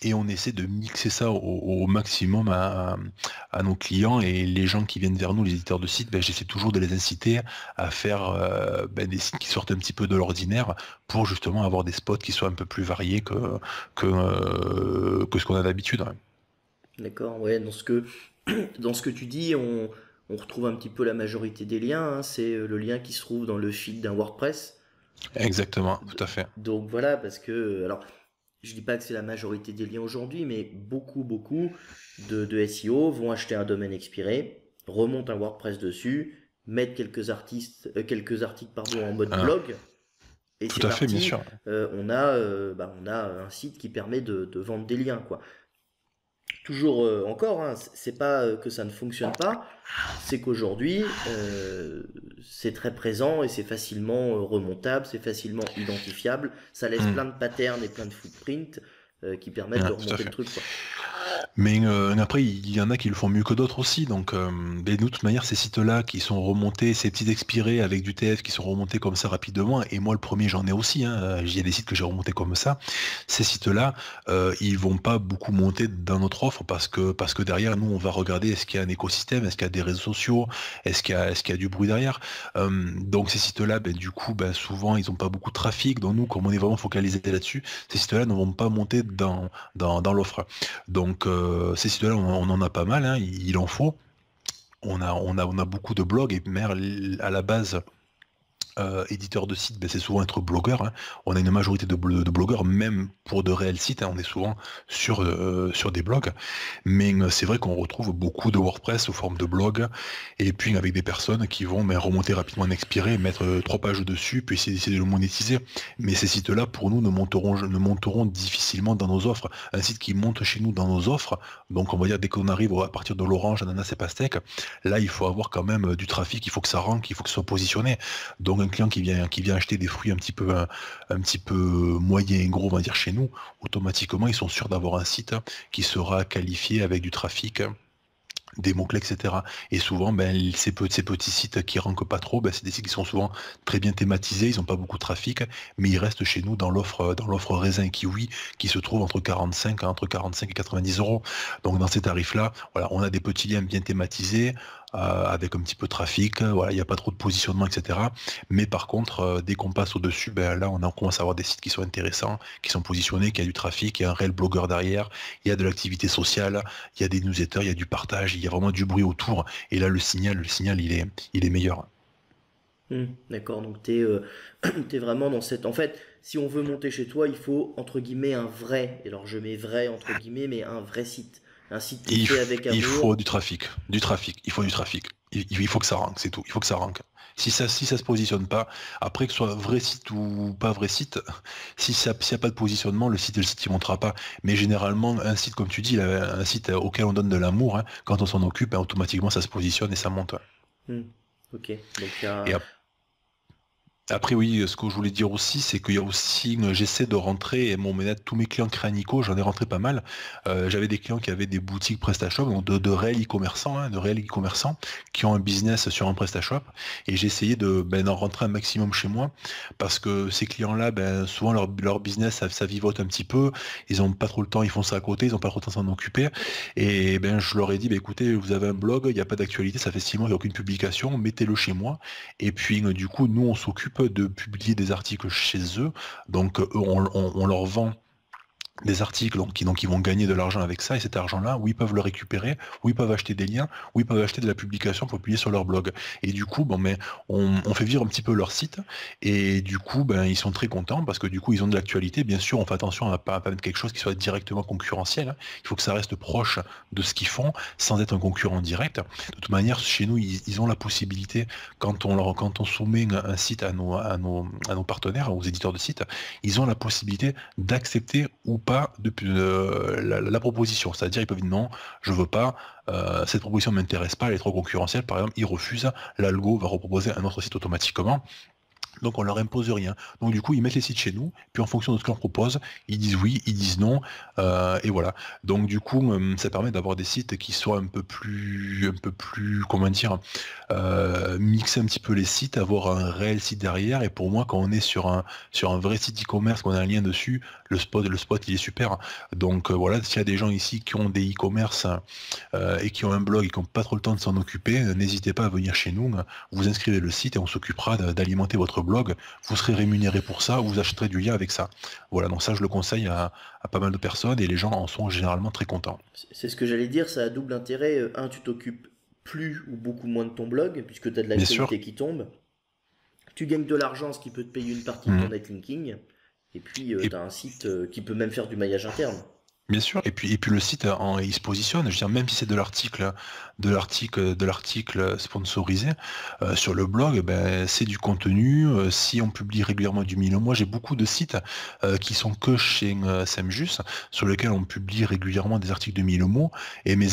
Et on essaie de mixer ça au maximum à nos clients, et les gens qui viennent vers nous, les éditeurs de sites, j'essaie toujours de les inciter à faire des sites qui sortent un petit peu de l'ordinaire, pour justement avoir des spots qui soient un peu plus variés que ce qu'on a d'habitude. Ouais. D'accord, ouais, dans ce que tu dis, on retrouve un petit peu la majorité des liens, hein. C'est le lien qui se trouve dans le feed d'un WordPress. Exactement, tout à fait. Donc voilà, parce que, alors, je dis pas que c'est la majorité des liens aujourd'hui, mais beaucoup de SEO vont acheter un domaine expiré, remontent un WordPress dessus, mettent quelques articles pardon, en mode Ah, blog, et tout c'est à fait, bien parti. sûr. On a un site qui permet de vendre des liens, quoi. Toujours encore, hein, c'est pas que ça ne fonctionne pas, c'est qu'aujourd'hui, c'est très présent et c'est facilement remontable, c'est facilement identifiable, ça laisse Hmm. plein de patterns et plein de footprints qui permettent Ah, de tout à remonter le fait. truc, quoi. Mais après, il y en a qui le font mieux que d'autres aussi. Donc, de toute manière, ces sites-là qui sont remontés, ces petits expirés avec du TF qui sont remontés comme ça rapidement, et moi le premier, j'en ai aussi, hein, il y a des sites que j'ai remontés comme ça. Ces sites-là, ils vont pas beaucoup monter dans notre offre, parce que derrière, nous, on va regarder est-ce qu'il y a un écosystème, est-ce qu'il y a des réseaux sociaux, est-ce qu'il y a du bruit derrière. Donc ces sites-là, du coup, souvent, ils n'ont pas beaucoup de trafic. Donc nous, comme on est vraiment focalisé là-dessus, ces sites-là ne vont pas monter dans l'offre. Donc ces sites-là, on en a pas mal, hein, il en faut. On a beaucoup de blogs, et même à la base, éditeur de site, ben, c'est souvent être blogueur, hein. On a une majorité de blogueurs, même pour de réels sites, hein. On est souvent sur des blogs. Mais c'est vrai qu'on retrouve beaucoup de WordPress sous forme de blog, et puis avec des personnes qui vont remonter rapidement un expiré, mettre 3 pages dessus, puis essayer de le monétiser. Mais ces sites-là, pour nous, ne monteront difficilement dans nos offres. Un site qui monte chez nous dans nos offres, donc on va dire dès qu'on arrive à partir de l'orange, ananas et pastèque, là il faut avoir quand même du trafic, il faut que ça rank, il faut que ce soit positionné. Donc un client qui vient acheter des fruits un petit peu moyen et gros, on va dire chez nous, automatiquement ils sont sûrs d'avoir un site qui sera qualifié avec du trafic, des mots-clés, etc. Et souvent, ces petits sites qui rankent pas trop, c'est des sites qui sont souvent très bien thématisés, ils n'ont pas beaucoup de trafic, mais ils restent chez nous dans l'offre raisin kiwi qui se trouve entre 45 et 90 euros. Donc dans ces tarifs-là, voilà, on a des petits liens bien thématisés, avec un petit peu de trafic, voilà, il n'y a pas trop de positionnement, etc. Mais par contre, dès qu'on passe au-dessus, là on commence à avoir des sites qui sont intéressants, qui sont positionnés, qui a du trafic, il y a un réel blogueur derrière, il y a de l'activité sociale, il y a des newsletters, il y a du partage, il y a vraiment du bruit autour. Et là, le signal, il est meilleur. D'accord, donc t'es vraiment dans cette... En fait, si on veut monter chez toi, il faut, entre guillemets, un vrai, et alors je mets vrai, entre guillemets, mais un vrai site. Un site qui est Il, fait f- avec il faut amour. du trafic, il faut du trafic. Il faut que ça rank, c'est tout. Il faut que ça rank. Si ça se positionne pas, après que ce soit vrai site ou pas vrai site, s'il n'y a pas de positionnement, le site il montera pas. Mais généralement, un site, comme tu dis, là, un site auquel on donne de l'amour, hein, quand on s'en occupe, automatiquement ça se positionne et ça monte. Hmm, ok, donc il y Et a... après, oui, ce que je voulais dire aussi, c'est qu'il y a aussi, j'essaie de rentrer, et maintenant, tous mes clients Créanico, j'en ai rentré pas mal. J'avais des clients qui avaient des boutiques PrestaShop, donc de réels e-commerçants, hein, de réels e-commerçants, qui ont un business sur un PrestaShop. Et j'ai essayé d'en rentrer un maximum chez moi, parce que ces clients-là, souvent leur business, ça vivote un petit peu, ils n'ont pas trop le temps, ils font ça à côté, ils n'ont pas trop le temps de s'en occuper. Et je leur ai dit, écoutez, vous avez un blog, il n'y a pas d'actualité, ça fait 6 mois, il n'y a aucune publication, mettez-le chez moi. Et puis, du coup, nous, on s'occupe de publier des articles chez eux. Donc, eux, on leur vend des articles donc ils vont gagner de l'argent avec ça, et cet argent-là, où ils peuvent le récupérer, où ils peuvent acheter des liens, où ils peuvent acheter de la publication pour publier sur leur blog. Et du coup, on fait vivre un petit peu leur site, et du coup, ils sont très contents parce que du coup, ils ont de l'actualité. Bien sûr, on fait attention à pas mettre quelque chose qui soit directement concurrentiel, hein. Il faut que ça reste proche de ce qu'ils font, sans être un concurrent direct. De toute manière, chez nous, ils ont la possibilité, quand on soumet un site à nos partenaires, aux éditeurs de sites, ils ont la possibilité d'accepter ou pas la proposition. C'est-à-dire, ils peuvent dire non, je veux pas, cette proposition ne m'intéresse pas, elle est trop concurrentielle. Par exemple, ils refusent, l'algo va reproposer un autre site automatiquement. Donc on leur impose rien. Donc du coup ils mettent les sites chez nous, puis en fonction de ce qu'on leur propose, ils disent oui, ils disent non, et voilà. Donc du coup ça permet d'avoir des sites qui soient un peu plus, comment dire, mixer un petit peu les sites, avoir un réel site derrière. Et pour moi, quand on est sur un vrai site e-commerce, qu'on a un lien dessus, le spot il est super. Donc voilà, s'il y a des gens ici qui ont des e-commerce, et qui ont un blog et qui n'ont pas trop le temps de s'en occuper, n'hésitez pas à venir chez nous, vous inscrivez le site et on s'occupera d'alimenter votre blog. Vous serez rémunéré pour ça, vous achèterez du lien avec ça. Voilà, donc ça je le conseille à pas mal de personnes, et les gens en sont généralement très contents. C'est ce que j'allais dire, ça a double intérêt. Un, tu t'occupes plus ou beaucoup moins de ton blog, puisque tu as de Bien sûr. l'actualité qui tombe. Tu gagnes de l'argent, ce qui peut te payer une partie de ton Mhm. netlinking. Et puis, Et tu as un site qui peut même faire du maillage interne. Bien sûr, et puis le site, il se positionne, je veux dire, même si c'est de l'article sponsorisé, sur le blog, c'est du contenu. Si on publie régulièrement du Milo, moi j'ai beaucoup de sites qui sont que chez Semjus, sur lesquels on publie régulièrement des articles de Milomo, et mes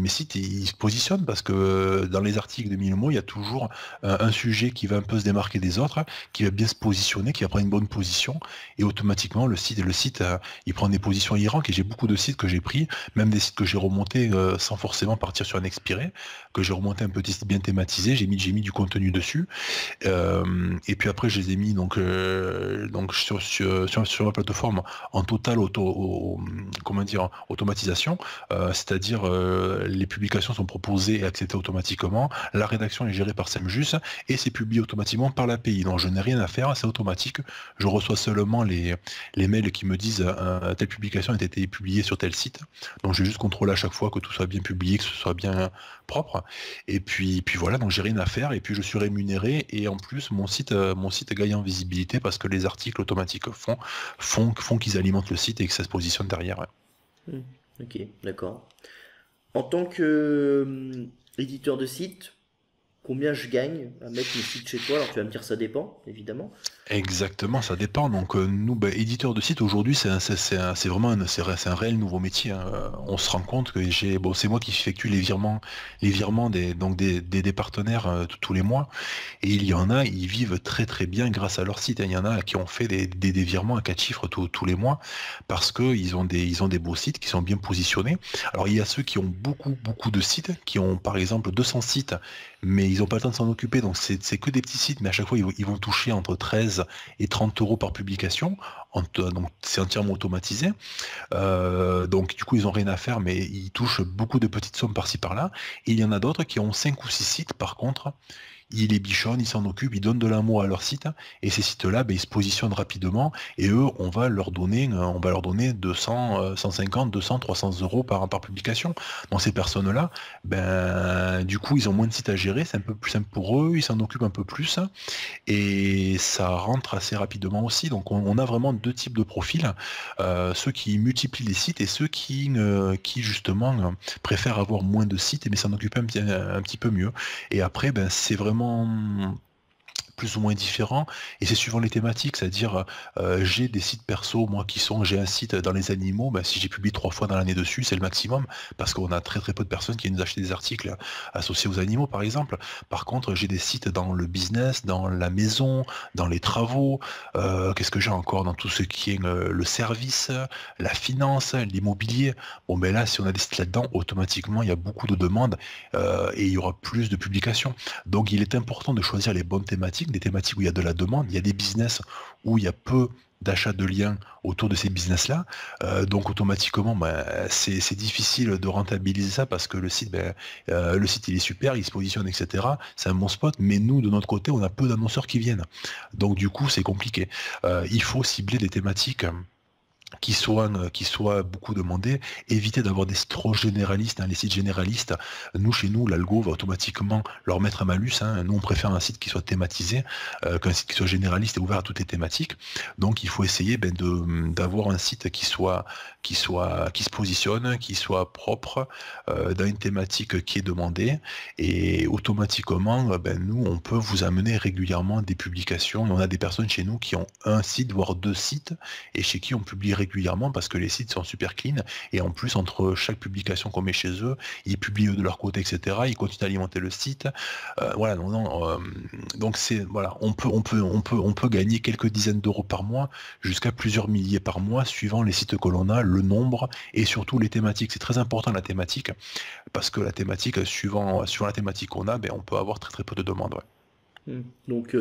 sites ils se positionnent parce que dans les articles de Milomo, il y a toujours un sujet qui va un peu se démarquer des autres, qui va bien se positionner, qui va prendre une bonne position, et automatiquement le site il prend des positions hiéranques. Et j'ai beaucoup de sites que j'ai pris, même des sites que j'ai remontés sans forcément partir sur un expiré, que j'ai remonté un petit site bien thématisé, j'ai mis du contenu dessus, et puis après je les ai mis donc sur ma plateforme en totale comment dire, automatisation, c'est-à-dire les publications sont proposées et acceptées automatiquement, la rédaction est gérée par Semjus, et c'est publié automatiquement par l'API. Donc je n'ai rien à faire, c'est automatique, je reçois seulement les mails qui me disent telle publication a été publiée publié sur tel site. Donc je vais juste contrôler à chaque fois que tout soit bien publié, que ce soit bien propre. Et puis voilà, donc j'ai rien à faire et puis je suis rémunéré et en plus mon site gagne en visibilité parce que les articles automatiques font qu'ils alimentent le site et que ça se positionne derrière. Ouais. Hmm. Ok, d'accord. En tant que éditeur de site, combien je gagne à mettre mes sites chez toi? Alors tu vas me dire ça dépend, évidemment. Exactement, ça dépend. Donc nous, éditeurs de site aujourd'hui, c'est vraiment c'est un réel nouveau métier, hein. On se rend compte que c'est moi qui effectue les virements des partenaires tous les mois. Et il y en a, ils vivent très très bien grâce à leur site. Il y en a qui ont fait des virements à 4 chiffres tous les mois parce que ils ont des beaux sites qui sont bien positionnés. Alors il y a ceux qui ont beaucoup de sites, qui ont par exemple 200 sites, mais ils n'ont pas le temps de s'en occuper. Donc c'est que des petits sites, mais à chaque fois ils vont toucher entre 13 et 30 euros par publication. Donc c'est entièrement automatisé. Donc du coup ils ont rien à faire, mais ils touchent beaucoup de petites sommes par-ci par-là. Et il y en a d'autres qui ont 5 ou 6 sites par contre. Ils les bichonnent, ils s'en occupent, ils donnent de l'amour à leur site, et ces sites-là, ils se positionnent rapidement, et eux, on va leur donner 200, 150, 200, 300 euros par publication. Donc ces personnes-là, du coup, ils ont moins de sites à gérer, c'est un peu plus simple pour eux, ils s'en occupent un peu plus, et ça rentre assez rapidement aussi. Donc on a vraiment deux types de profils, ceux qui multiplient les sites et ceux qui justement préfèrent avoir moins de sites mais s'en occuper un petit peu mieux. Et après, c'est vraiment plus ou moins différent et c'est suivant les thématiques, c'est-à-dire j'ai des sites perso, moi j'ai un site dans les animaux, si j'ai publié 3 fois dans l'année dessus, c'est le maximum parce qu'on a très très peu de personnes qui viennent nous acheter des articles associés aux animaux par exemple. Par contre, j'ai des sites dans le business, dans la maison, dans les travaux, qu'est-ce que j'ai encore dans tout ce qui est le service, la finance, l'immobilier. Bon là, si on a des sites là-dedans, automatiquement il y a beaucoup de demandes et il y aura plus de publications. Donc il est important de choisir les bonnes thématiques, des thématiques où il y a de la demande. Il y a des business où il y a peu d'achat de liens autour de ces business-là. Donc automatiquement, c'est difficile de rentabiliser ça parce que le site il est super, il se positionne, etc. C'est un bon spot, mais nous, de notre côté, on a peu d'annonceurs qui viennent. Donc du coup, c'est compliqué. Il faut cibler des thématiques qui soient beaucoup demandés, éviter d'avoir des sites trop généralistes, hein. Les sites généralistes, chez nous, l'algo va automatiquement leur mettre un malus, hein. Nous, on préfère un site qui soit thématisé qu'un site qui soit généraliste et ouvert à toutes les thématiques. Donc, il faut essayer d'avoir un site qui se positionne, qui soit propre, dans une thématique qui est demandée, et automatiquement, nous, on peut vous amener régulièrement des publications. Et on a des personnes chez nous qui ont un site, voire 2 sites, et chez qui on publie régulièrement parce que les sites sont super clean et en plus entre chaque publication qu'on met chez eux, ils publient eux de leur côté, etc. Ils continuent à alimenter le site. Voilà, donc on peut gagner quelques dizaines d'euros par mois jusqu'à plusieurs milliers par mois suivant les sites que l'on a, le nombre et surtout les thématiques. C'est très important la thématique parce que la thématique, suivant la thématique qu'on a, on peut avoir très très peu de demandes. Ouais. Donc,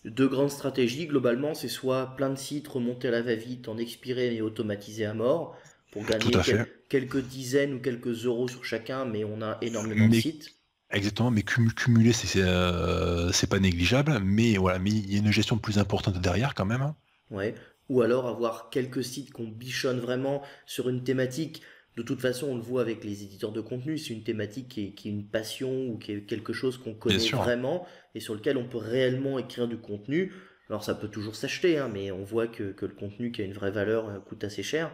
deux grandes stratégies, globalement, c'est soit plein de sites remontés à la va-vite, en expiré et automatisé à mort, pour Tout gagner à fait. quelques dizaines ou quelques euros sur chacun, mais on a énormément de Mais sites. exactement, mais cumuler, c'est pas négligeable, mais voilà, mais il y a une gestion plus importante derrière quand même, hein. Ouais. Ou alors avoir quelques sites qu'on bichonne vraiment sur une thématique. De toute façon, on le voit avec les éditeurs de contenu, c'est une thématique qui est une passion ou qui est quelque chose qu'on Bien connaît sûr, vraiment et sur lequel on peut réellement écrire du contenu. Alors ça peut toujours s'acheter, hein, mais on voit que le contenu qui a une vraie valeur coûte assez cher.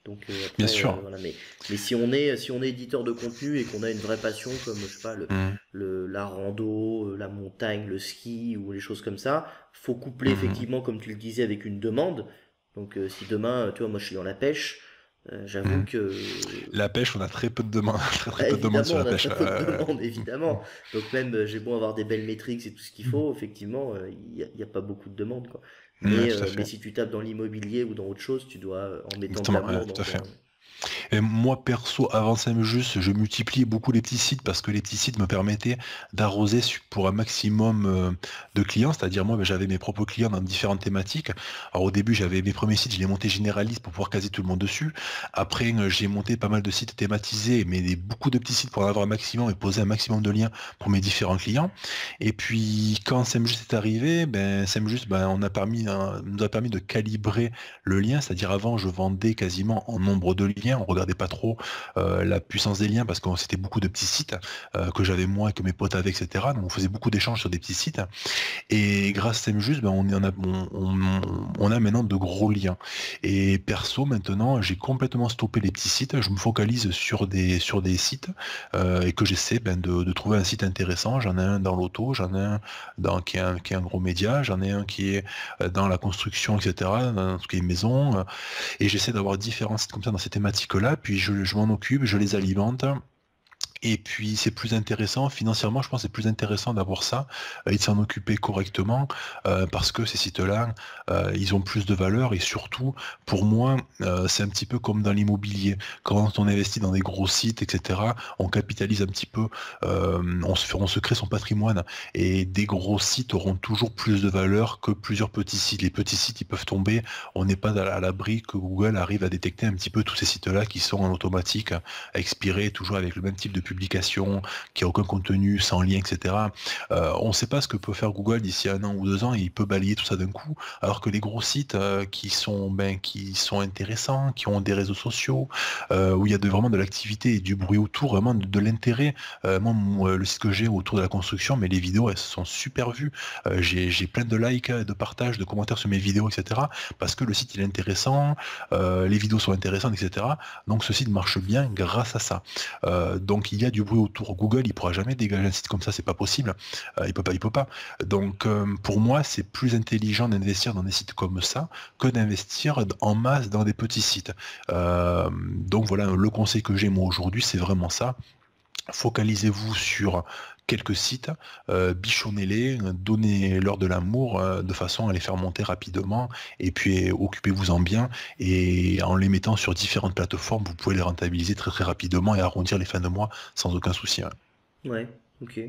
Donc bien après, sûr. voilà. Mais si on est éditeur de contenu et qu'on a une vraie passion comme, je sais pas, Mhm, la rando, la montagne, le ski ou les choses comme ça, faut coupler mhm, effectivement, comme tu le disais, avec une demande. Donc si demain, tu vois, moi je suis dans la pêche, j'avoue mhm. que La pêche, on a très peu de demandes, très très ah, peu de demandes évidemment sur la on a pêche. très peu de demandes, évidemment. Donc même j'ai beau avoir des belles métriques et tout ce qu'il faut, effectivement, il y a pas beaucoup de demandes, quoi. Ouais, tout à Mais fait. si tu tapes dans l'immobilier ou dans autre chose, tu dois, en mettant de Exactement, ouais, l'amour tout à dans fait. Et moi, perso, avant juste, je multipliais beaucoup les petits sites parce que les petits sites me permettaient d'arroser pour un maximum de clients. C'est-à-dire, moi, ben, j'avais mes propres clients dans différentes thématiques. Alors, au début, j'avais mes premiers sites, je les montais généralistes pour pouvoir caser tout le monde dessus. Après, j'ai monté pas mal de sites thématisés, mais beaucoup de petits sites pour en avoir un maximum et poser un maximum de liens pour mes différents clients. Et puis, quand SEMJust est arrivé, ben, SEMJust, ben, nous a permis de calibrer le lien. C'est-à-dire, avant, je vendais quasiment en nombre de liens. On regardait pas trop la puissance des liens parce que c'était beaucoup de petits sites que j'avais moi et que mes potes avaient, etc. Donc, on faisait beaucoup d'échanges sur des petits sites. Et grâce à SEMJust, ben, on a maintenant de gros liens. Et perso, maintenant, j'ai complètement stoppé les petits sites. Je me focalise sur des sites et que j'essaie ben, de trouver un site intéressant. J'en ai un dans l'auto, j'en ai un qui est un gros média, j'en ai un qui est dans la construction, etc., dans tout ce qui est maison. Et j'essaie d'avoir différents sites comme ça dans ces thématiques-là. Puis je m'en occupe, je les alimente. Et puis c'est plus intéressant, financièrement, je pense que c'est plus intéressant d'avoir ça et de s'en occuper correctement parce que ces sites-là, ils ont plus de valeur et surtout, pour moi, c'est un petit peu comme dans l'immobilier. Quand on investit dans des gros sites, etc., on capitalise un petit peu, on se crée son patrimoine et des gros sites auront toujours plus de valeur que plusieurs petits sites. Les petits sites, ils peuvent tomber, on n'est pas à l'abri que Google arrive à détecter un petit peu tous ces sites-là qui sont en automatique à expirer toujours avec le même type de publication, qui a aucun contenu, sans lien, etc. On ne sait pas ce que peut faire Google d'ici 1 an ou 2 ans, et il peut balayer tout ça d'un coup, alors que les gros sites qui sont intéressants, qui ont des réseaux sociaux, où il y a vraiment de l'activité et du bruit autour, vraiment de l'intérêt. Moi, le site que j'ai autour de la construction, mais les vidéos, elles sont super vues. J'ai plein de likes, de partages, de commentaires sur mes vidéos, etc. Parce que le site il est intéressant, les vidéos sont intéressantes, etc. Donc ce site marche bien grâce à ça. Donc il y a du bruit autour. Google, il pourra jamais dégager un site comme ça, c'est pas possible. Il peut pas. Donc pour moi, c'est plus intelligent d'investir dans des sites comme ça que d'investir en masse dans des petits sites. Donc voilà, le conseil que j'ai moi aujourd'hui, c'est vraiment ça. Focalisez-vous sur quelques sites, bichonnez-les, donnez-leur de l'amour de façon à les faire monter rapidement et puis occupez-vous-en bien et en les mettant sur différentes plateformes, vous pouvez les rentabiliser très très rapidement et arrondir les fins de mois sans aucun souci. Ouais. Ouais, ok.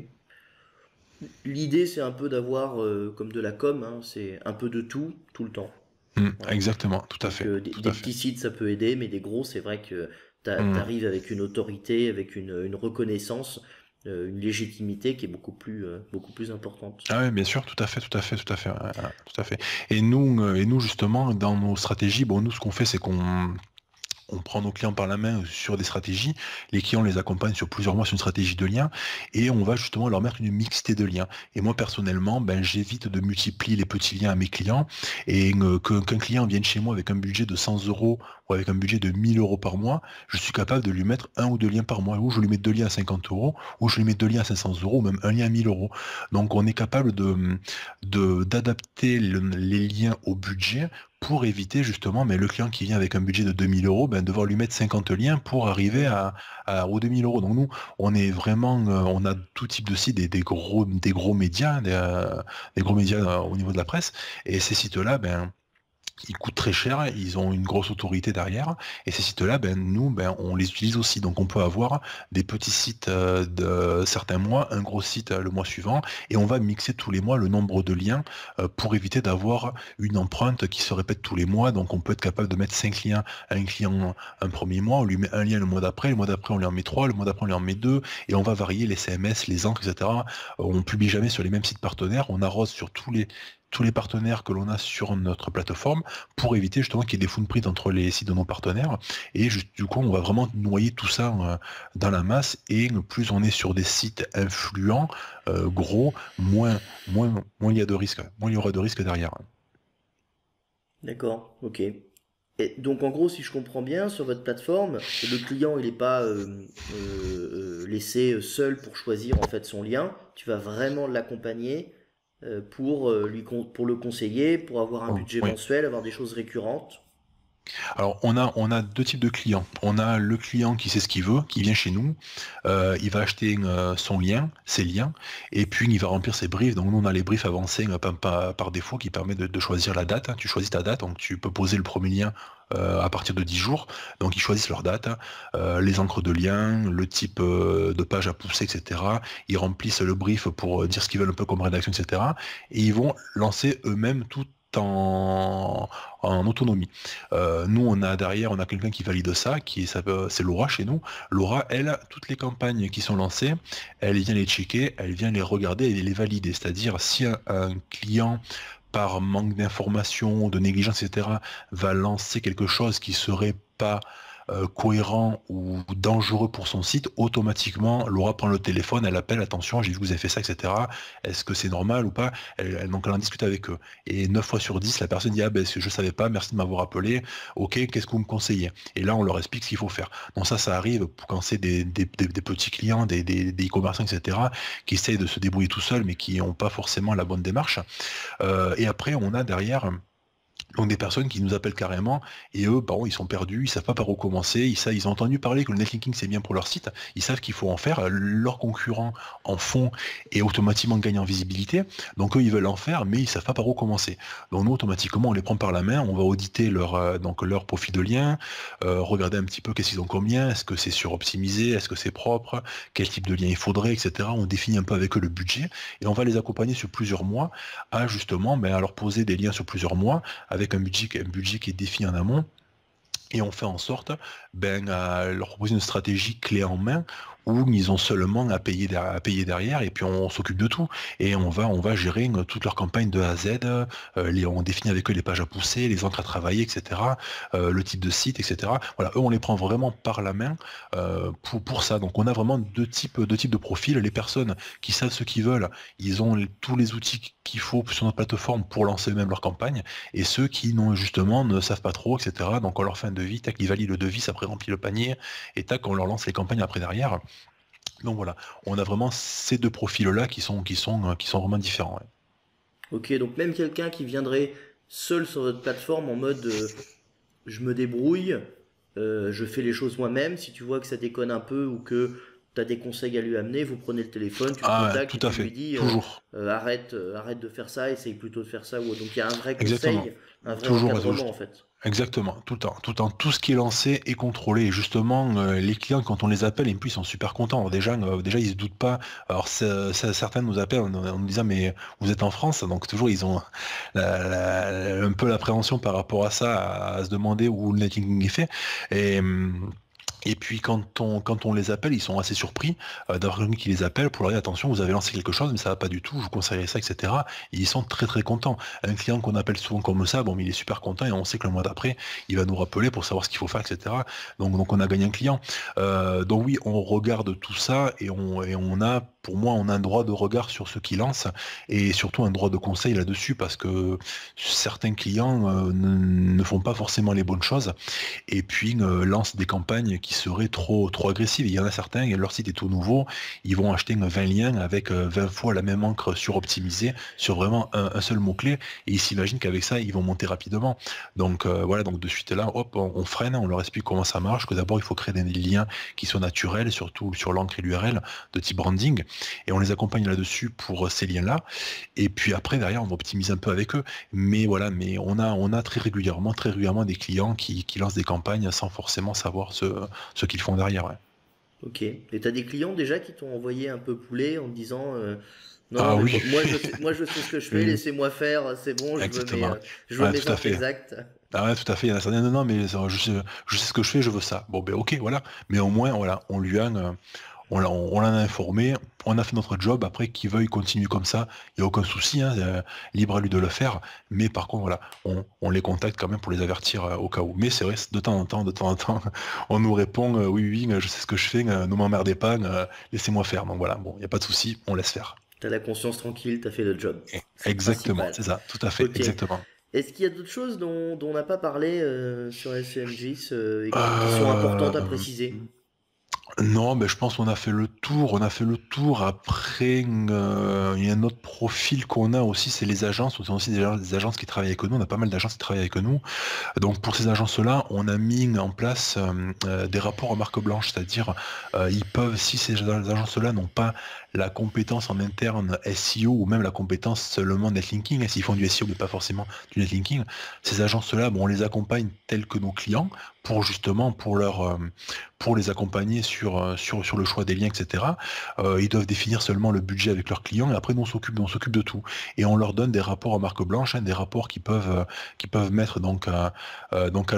L'idée, c'est un peu d'avoir, comme de la com, hein, c'est un peu de tout, tout le temps. Voilà. Exactement, tout à Donc fait, tout des à fait. petits sites, ça peut aider, mais des gros, c'est vrai que Hum. t'arrives avec une autorité, avec une reconnaissance, une légitimité qui est beaucoup plus importante. Ah oui, bien sûr, tout à fait, tout à fait, tout à fait, ouais, ouais, tout à fait. Et nous justement, dans nos stratégies, bon, nous, ce qu'on fait, c'est qu'on on prend nos clients par la main sur des stratégies, les clients les accompagnent sur plusieurs mois sur une stratégie de lien, et on va justement leur mettre une mixité de liens. Et moi personnellement, ben, j'évite de multiplier les petits liens à mes clients, et qu'un client vienne chez moi avec un budget de 100 euros ou avec un budget de 1000 euros par mois, je suis capable de lui mettre 1 ou 2 liens par mois, ou je lui mets 2 liens à 50 euros, ou je lui mets 2 liens à 500 euros, ou même un lien à 1000 euros. Donc on est capable d'adapter les liens au budget pour éviter justement, mais le client qui vient avec un budget de 2000 euros, ben, devoir lui mettre 50 liens pour arriver aux 2000 euros. Donc nous, on est vraiment, on a tout type de sites, des gros médias, des gros médias au niveau de la presse, et ces sites-là, ben, ils coûtent très cher, ils ont une grosse autorité derrière, et ces sites-là, ben, nous, ben, on les utilise aussi. Donc on peut avoir des petits sites de certains mois, un gros site le mois suivant, et on va mixer tous les mois le nombre de liens pour éviter d'avoir une empreinte qui se répète tous les mois. Donc on peut être capable de mettre 5 liens à un client un premier mois, on lui met un lien le mois d'après on lui en met 3, le mois d'après on lui en met 2, et on va varier les CMS, les encres, etc. On publie jamais sur les mêmes sites partenaires, on arrose sur tous les partenaires que l'on a sur notre plateforme pour éviter justement qu'il y ait des footprints entre les sites de nos partenaires. Et du coup, on va vraiment noyer tout ça dans la masse. Et plus on est sur des sites influents, gros, moins il y a de risques, moins il y aura de risques derrière. D'accord, ok. Et donc en gros, si je comprends bien, sur votre plateforme, le client il n'est pas laissé seul pour choisir en fait son lien. Tu vas vraiment l'accompagner pour pour le conseiller, pour avoir un Oh, budget oui. mensuel, avoir des choses récurrentes. Alors, on a deux types de clients. On a le client qui sait ce qu'il veut, qui vient chez nous, il va acheter son lien, ses liens, et puis il va remplir ses briefs. Donc nous, on a les briefs avancés par défaut qui permet de choisir la date, hein. Tu choisis ta date, donc tu peux poser le premier lien à partir de 10 jours. Donc ils choisissent leur date, hein, les encres de lien, le type de page à pousser, etc. Ils remplissent le brief pour dire ce qu'ils veulent un peu comme rédaction, etc. Et ils vont lancer eux-mêmes tout en autonomie. Nous, on a quelqu'un qui valide ça, c'est Laura chez nous. Laura, elle, toutes les campagnes qui sont lancées, elle vient les checker, elle vient les regarder et les valider. C'est-à-dire, si un client, par manque d'information, de négligence, etc., va lancer quelque chose qui serait pas cohérent ou dangereux pour son site, automatiquement, Laura prend le téléphone, elle appelle, attention, j'ai vu que vous avez fait ça, etc. Est-ce que c'est normal ou pas? Donc elle en discute avec eux. Et 9 fois sur 10, la personne dit, ah ben je savais pas, merci de m'avoir appelé, ok, qu'est-ce que vous me conseillez? Et là, on leur explique ce qu'il faut faire. Donc ça arrive quand c'est des petits clients, des e-commerçants, etc., qui essayent de se débrouiller tout seuls, mais qui n'ont pas forcément la bonne démarche. Et après, on a derrière... Donc des personnes qui nous appellent carrément et eux, par contre, ils sont perdus, ils savent pas par où commencer, ils ont entendu parler que le netlinking c'est bien pour leur site, ils savent qu'il faut en faire, leurs concurrents en font et automatiquement gagnent en visibilité, donc eux ils veulent en faire mais ils savent pas par où commencer. Donc nous automatiquement on les prend par la main, on va auditer leur profil de lien, regarder un petit peu qu'est-ce qu'ils ont comme lien, est-ce que c'est suroptimisé, est-ce que c'est propre, quel type de lien il faudrait, etc. On définit un peu avec eux le budget et on va les accompagner sur plusieurs mois à justement à leur poser des liens sur plusieurs mois avec un budget qui est défini en amont, et on fait en sorte à leur proposer une stratégie clé en main où ils ont seulement à payer derrière et puis on s'occupe de tout et on va gérer toute leur campagne de A à Z, on définit avec eux les pages à pousser, les encres à travailler, etc., le type de site, etc. Voilà, eux on les prend vraiment par la main pour ça. Donc on a vraiment deux types de profils. Les personnes qui savent ce qu'ils veulent, ils ont tous les outils qu'il faut sur notre plateforme pour lancer eux-mêmes leur campagne, et ceux qui justement ne savent pas trop, etc. Donc on leur fait un devis, tac, ils valident le devis, ça pré-remplit le panier, et tac, on leur lance les campagnes après derrière. Donc voilà, on a vraiment ces deux profils-là qui sont vraiment différents. Ouais. Ok, donc même quelqu'un qui viendrait seul sur votre plateforme en mode je me débrouille, je fais les choses moi-même, si tu vois que ça déconne un peu ou que tu as des conseils à lui amener, vous prenez le téléphone, tu le Ah, contactes tout et à tu lui fait, dis toujours, arrête de faire ça, essaye plutôt de faire ça. Donc il y a un vrai exactement, conseil, un vrai toujours, encadrement en fait. exactement, tout ce qui est lancé est contrôlé. Et justement, les clients, quand on les appelle, et puis ils sont super contents. Alors déjà, ils se doutent pas. Alors certains nous appellent en nous disant, mais vous êtes en France, donc toujours ils ont un peu l'appréhension par rapport à ça, à se demander où le netting est fait. Et et puis quand on les appelle, ils sont assez surpris d'avoir quelqu'un qui les appelle pour leur dire attention, vous avez lancé quelque chose, mais ça va pas du tout, je vous conseillerais ça, etc. Et ils sont très très contents. Un client qu'on appelle souvent comme ça, bon, mais il est super content et on sait que le mois d'après, il va nous rappeler pour savoir ce qu'il faut faire, etc. Donc on a gagné un client. Donc oui, on regarde tout ça et on a, pour moi, on a un droit de regard sur ce qui lance et surtout un droit de conseil là-dessus parce que certains clients ne font pas forcément les bonnes choses et puis lancent des campagnes qui seraient trop agressives. Il y en a certains, leur site est tout nouveau, ils vont acheter 20 liens avec 20 fois la même encre suroptimisée sur vraiment un seul mot-clé, et ils s'imaginent qu'avec ça, ils vont monter rapidement. Donc voilà, donc de suite là, hop, on freine, on leur explique comment ça marche, que d'abord il faut créer des liens qui soient naturels, surtout sur l'encre et l'URL, de type branding, et on les accompagne là-dessus pour ces liens-là, et puis après, derrière, on va optimiser un peu avec eux, mais voilà, mais on a très régulièrement des clients qui lancent des campagnes sans forcément savoir ce qu'ils font derrière. Ouais. Ok. Et t'as des clients déjà qui t'ont envoyé un peu poulet en te disant non, non, Ah mais oui, moi je sais ce que je fais, oui, laissez-moi faire, c'est bon, exactement. je veux Ouais, mes tout à encres fait. exactes. Ah ouais, tout à fait. Il y en a certains, non, non, mais je sais ce que je fais, je veux ça. Bon, ben ok, voilà. Mais au moins, voilà, on l'a informé, on a fait notre job. Après, qu'il veuille continuer comme ça, il n'y a aucun souci, hein, libre à lui de le faire. Mais par contre, voilà, on les contacte quand même pour les avertir au cas où. Mais c'est vrai, de temps en temps, on nous répond, oui, oui, je sais ce que je fais, ne m'emmerdez pas, laissez-moi faire. Donc voilà, bon, il n'y a pas de souci, on laisse faire. T'as la conscience tranquille, t'as fait le job. C'est le Exactement, principal. c'est ça, tout à fait, Ok. exactement. Est-ce qu'il y a d'autres choses dont on n'a pas parlé sur SEMGIS et qui sont importantes à Euh, préciser? Non, mais je pense qu'on a fait le tour. On a fait le tour. Après, il y a un autre profil qu'on a aussi, c'est les agences. On a aussi des agences qui travaillent avec nous. On a pas mal d'agences qui travaillent avec nous. Donc pour ces agences-là, on a mis en place des rapports en marque blanche, c'est-à-dire ils peuvent, si ces agences-là n'ont pas la compétence en interne SEO ou même la compétence seulement netlinking, s'ils font du SEO mais pas forcément du netlinking, ces agences-là, bon, on les accompagne tels que nos clients pour justement pour les accompagner sur le choix des liens, etc. Ils doivent définir seulement le budget avec leurs clients et après nous on s'occupe de tout et on leur donne des rapports en marque blanche, hein, des rapports qui peuvent mettre donc à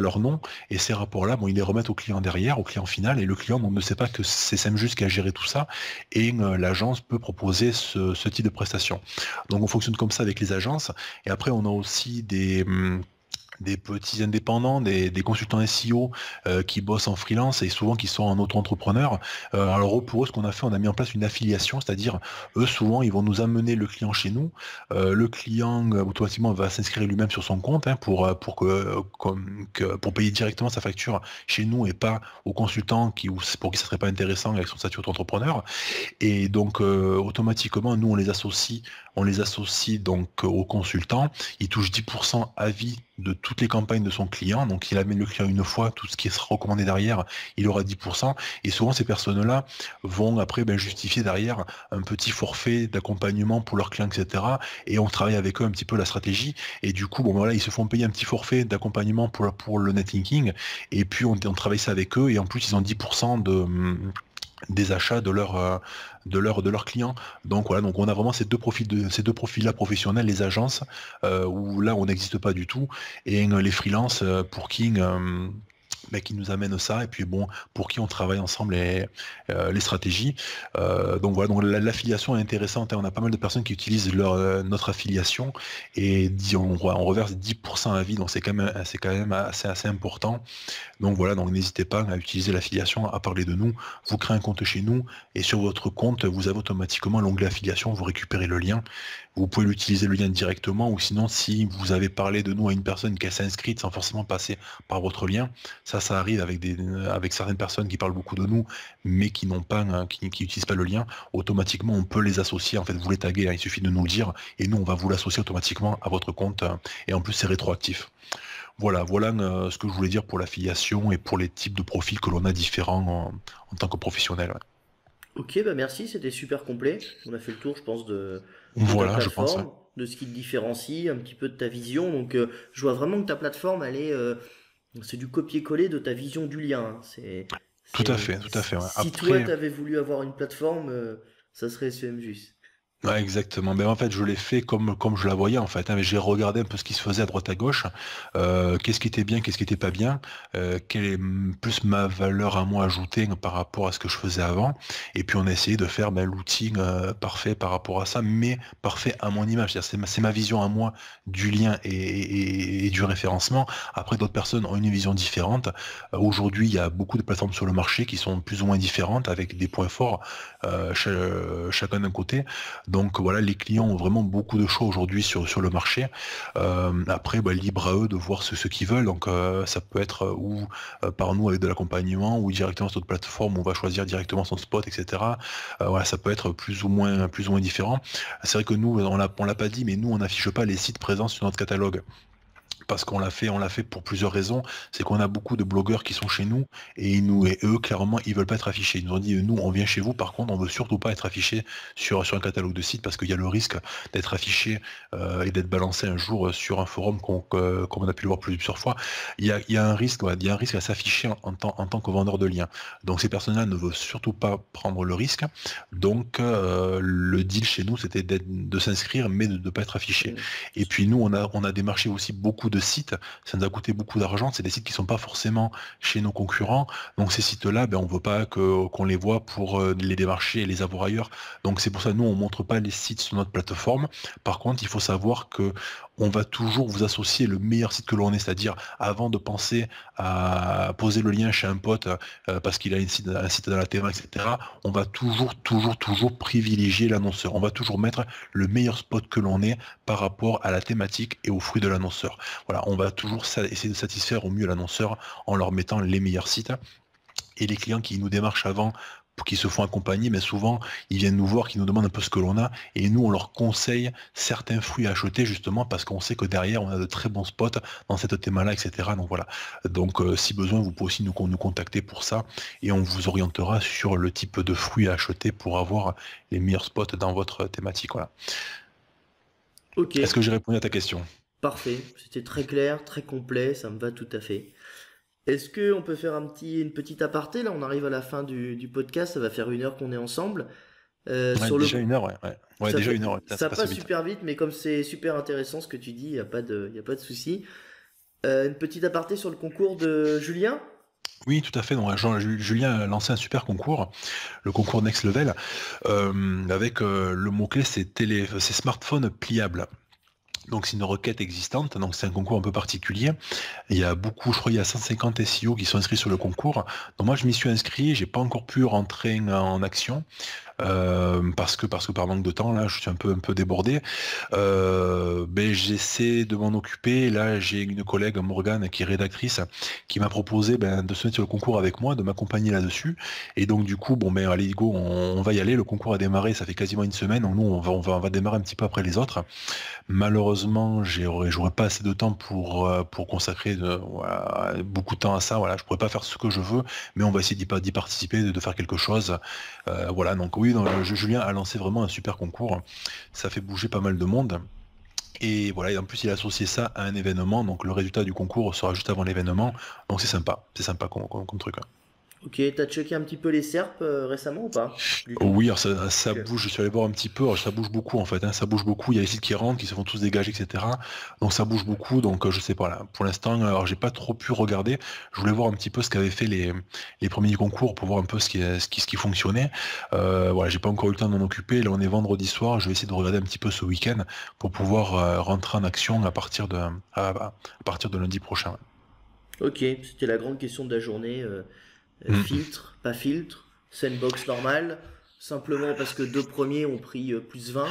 leur nom. Et ces rapports-là, bon, ils les remettent au client derrière, au client final, et le client donc, ne sait pas que c'est Semjus qui a géré tout ça, et l'agence peut proposer ce type de prestation. Donc on fonctionne comme ça avec les agences, et après on a aussi des petits indépendants, des consultants SEO qui bossent en freelance et souvent qui sont en auto-entrepreneur. Alors eux, pour eux, ce qu'on a fait, on a mis en place une affiliation, c'est-à-dire eux, souvent, ils vont nous amener le client chez nous. Le client, automatiquement, va s'inscrire lui-même sur son compte hein, pour payer directement sa facture chez nous et pas au consultant pour qui ça serait pas intéressant avec son statut auto-entrepreneur. Et donc automatiquement, nous on les associe donc aux consultants. Il touche 10% à vie de toutes les campagnes de son client. Donc il amène le client une fois, tout ce qui sera recommandé derrière, il aura 10%. Et souvent ces personnes-là vont après justifier derrière un petit forfait d'accompagnement pour leurs clients, etc. Et on travaille avec eux un petit peu la stratégie. Et du coup, bon voilà, ils se font payer un petit forfait d'accompagnement pour le netlinking. Et puis on travaille ça avec eux. Et en plus, ils ont 10% des achats de leurs clients. Donc voilà, donc on a vraiment ces deux profils-là professionnels, les agences, où là on n'existe pas du tout, et les freelances pour qui nous amènent ça, et puis bon, pour qui on travaille ensemble les stratégies. Donc voilà, donc l'affiliation est intéressante, hein. On a pas mal de personnes qui utilisent notre affiliation et on reverse 10% à vie, donc c'est quand même assez important. Donc voilà, donc n'hésitez pas à utiliser l'affiliation, à parler de nous. Vous créez un compte chez nous et sur votre compte, vous avez automatiquement l'onglet affiliation, vous récupérez le lien. Vous pouvez l'utiliser le lien directement ou sinon si vous avez parlé de nous à une personne qui s'est inscrite sans forcément passer par votre lien, ça arrive avec certaines personnes qui parlent beaucoup de nous mais qui n'ont pas, qui n'utilisent pas le lien, automatiquement on peut les associer, en fait vous les taguez, hein, il suffit de nous le dire et nous on va vous l'associer automatiquement à votre compte et en plus c'est rétroactif. Voilà ce que je voulais dire pour l'affiliation et pour les types de profils que l'on a différents en tant que professionnel. Ouais. Ok, bah merci, c'était super complet. On a fait le tour, je pense, de ta Voilà, je pense. Ouais. plateforme, de ce qui te différencie, un petit peu de ta vision. Donc, je vois vraiment que ta plateforme, c'est du copier-coller de ta vision du lien, hein. Tout à fait. Ouais. Si toi, Après, t'avais voulu avoir une plateforme, ça serait SEMJus. ouais, exactement. Ben, en fait, je l'ai fait comme je la voyais, en fait, hein. Mais j'ai regardé un peu ce qui se faisait à droite à gauche, qu'est-ce qui était bien, qu'est-ce qui était pas bien, quelle est plus ma valeur à moi ajoutée par rapport à ce que je faisais avant. Et puis on a essayé de faire l'outil parfait par rapport à ça, mais parfait à mon image. C'est-à-dire, c'est ma vision à moi du lien et du référencement. Après, d'autres personnes ont une vision différente. Aujourd'hui, il y a beaucoup de plateformes sur le marché qui sont plus ou moins différentes, avec des points forts, chacun d'un côté. Donc voilà, les clients ont vraiment beaucoup de choix aujourd'hui sur le marché. Après, libre à eux de voir ce qu'ils veulent. Donc ça peut être ou par nous avec de l'accompagnement, ou directement sur notre plateforme, on va choisir directement son spot, etc. Voilà, ça peut être plus ou moins différent. C'est vrai que nous, on l'a pas dit, mais nous, on n'affiche pas les sites présents sur notre catalogue. Parce qu'on l'a fait pour plusieurs raisons. C'est qu'on a beaucoup de blogueurs qui sont chez nous et eux, clairement, ils veulent pas être affichés. Ils nous ont dit, nous, on vient chez vous, par contre, on veut surtout pas être affiché sur un catalogue de sites parce qu'il y a le risque d'être affiché et d'être balancé un jour sur un forum comme on a pu le voir plusieurs fois. Il y a un risque, ouais, il y a un risque à s'afficher en tant que vendeur de liens. Donc ces personnes-là ne veulent surtout pas prendre le risque. Donc le deal chez nous, c'était de s'inscrire, mais de ne pas être affiché. Mm. Et puis nous, on a démarché aussi beaucoup de sites. Ça nous a coûté beaucoup d'argent. C'est des sites qui sont pas forcément chez nos concurrents. Donc ces sites-là, on veut pas qu'on les voit pour les démarcher et les avoir ailleurs. Donc c'est pour ça, nous, on montre pas les sites sur notre plateforme. Par contre, il faut savoir que on va toujours vous associer le meilleur site que l'on ait, c'est-à-dire avant de penser à poser le lien chez un pote parce qu'il a un site dans la TMA, etc. On va toujours privilégier l'annonceur. On va toujours mettre le meilleur spot que l'on ait par rapport à la thématique et aux fruits de l'annonceur. Voilà, on va toujours essayer de satisfaire au mieux l'annonceur en leur mettant les meilleurs sites. Et les clients qui nous démarchent avant, pour qu'ils se font accompagner, mais souvent, ils viennent nous voir, qui nous demandent un peu ce que l'on a, et nous, on leur conseille certains fruits à acheter, justement, parce qu'on sait que derrière, on a de très bons spots dans cette théma-là, etc. Donc voilà. Donc, si besoin, vous pouvez aussi nous contacter pour ça, et on vous orientera sur le type de fruits à acheter pour avoir les meilleurs spots dans votre thématique. Voilà. Ok, Est-ce que j'ai répondu à ta question? parfait. C'était très clair, très complet, ça me va tout à fait. Est-ce que on peut faire une petite aparté? Là, on arrive à la fin du podcast, ça va faire 1 heure qu'on est ensemble. Ouais, Sur le, déjà 1 heure, ouais. Ouais, ouais, ça déjà fait, 1 heure, ouais. Ça ça passe passe vite. super vite, mais comme c'est super intéressant ce que tu dis, y a pas de souci. Une petite aparté sur le concours de Julien? Oui, tout à fait. Donc, Julien a lancé un super concours, le concours Next Level, avec le mot-clé, c'est smartphones pliables. Donc c'est une requête existante, donc c'est un concours un peu particulier. Il y a beaucoup, je crois, il y a 150 SEO qui sont inscrits sur le concours. Donc moi je m'y suis inscrit, j'ai pas encore pu rentrer en action. Parce que par manque de temps, là, je suis un peu débordé. Ben, j'essaie de m'en occuper. Là, j'ai une collègue, Morgane, qui est rédactrice, qui m'a proposé de se mettre sur le concours avec moi, de m'accompagner là-dessus. Et donc, du coup, bon, ben, allez, go, on va y aller. Le concours a démarré, ça fait quasiment une semaine. Donc, nous, on va démarrer un petit peu après les autres. Malheureusement, j'aurais pas assez de temps pour consacrer voilà, beaucoup de temps à ça. Voilà, je pourrais pas faire ce que je veux, mais on va essayer d'y participer, de faire quelque chose. Voilà, donc oui, Julien a lancé vraiment un super concours. Ça fait bouger pas mal de monde. Et voilà, et en plus il a associé ça à un événement, donc le résultat du concours sera juste avant l'événement. Donc c'est sympa comme truc, hein. Ok, t'as checké un petit peu les SERP récemment ou pas? Du Oh tout. oui, alors ça Ok. bouge, je suis allé voir un petit peu, alors ça bouge beaucoup en fait, hein, ça bouge beaucoup, il y a les sites qui rentrent, qui se font tous dégager, etc. Donc ça bouge beaucoup, donc je sais pas là. Pour l'instant, alors j'ai pas trop pu regarder. Je voulais voir un petit peu ce qu'avaient fait les premiers concours pour voir un peu ce qui fonctionnait. Voilà, j'ai pas encore eu le temps de m'en occuper. Là on est vendredi soir, je vais essayer de regarder un petit peu ce week-end pour pouvoir rentrer en action à partir de lundi prochain. Ok, c'était la grande question de la journée. Mm. Filtre, pas filtre, sandbox normal, simplement parce que deux premiers ont pris plus 20.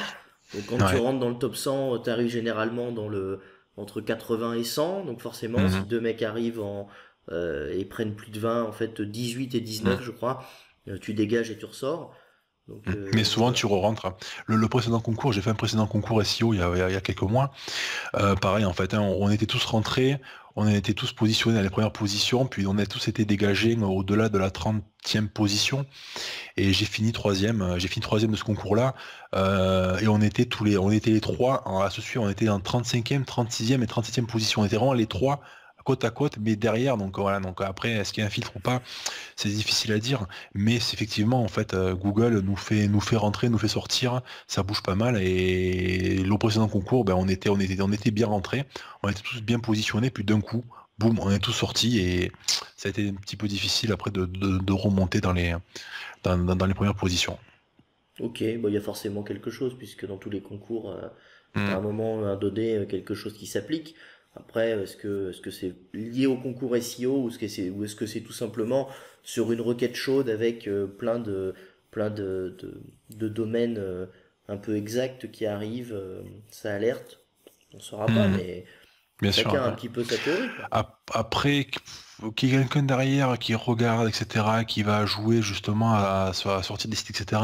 Donc quand tu Ouais. rentres dans le top 100, tu arrives généralement entre 80 et 100. Donc forcément, si Mhm. deux mecs arrivent et prennent plus de 20, en fait 18 et 19 Mm. je crois, tu dégages et tu ressors. Donc Mais souvent voilà. tu re-rentres. Le précédent concours, j'ai fait un précédent concours SEO il y a quelques mois. Pareil, en fait, hein, on était tous rentrés, on était tous positionnés à les premières positions, puis on a tous été dégagés au-delà de la 30e position, et j'ai fini troisième de ce concours-là, et on était les trois à se suivre, on était en 35e, 36e et 37e position, on était vraiment les trois côte à côte, mais derrière, donc voilà, donc après, est-ce qu'il y a un filtre ou pas, c'est difficile à dire, mais c'est effectivement, en fait, Google nous fait rentrer, nous fait sortir, ça bouge pas mal, et le précédent concours, on était bien rentrés, on était tous bien positionnés, puis d'un coup, boum, on est tous sortis, et ça a été un petit peu difficile après de remonter dans les premières positions. Ok, bon, il y a forcément quelque chose, puisque dans tous les concours, à Mm. un moment, un donné, quelque chose qui s'applique. Après, est-ce que c'est lié au concours SEO ou est-ce que c'est tout simplement sur une requête chaude avec plein de domaines un peu exacts qui arrivent, ça alerte? On saura pas, Mm. mais Bien sûr, chacun a un ouais. petit peu sa théorie, quoi. Après, qu'il y ait quelqu'un derrière qui regarde, etc., qui va jouer justement à la sortie des sites, etc.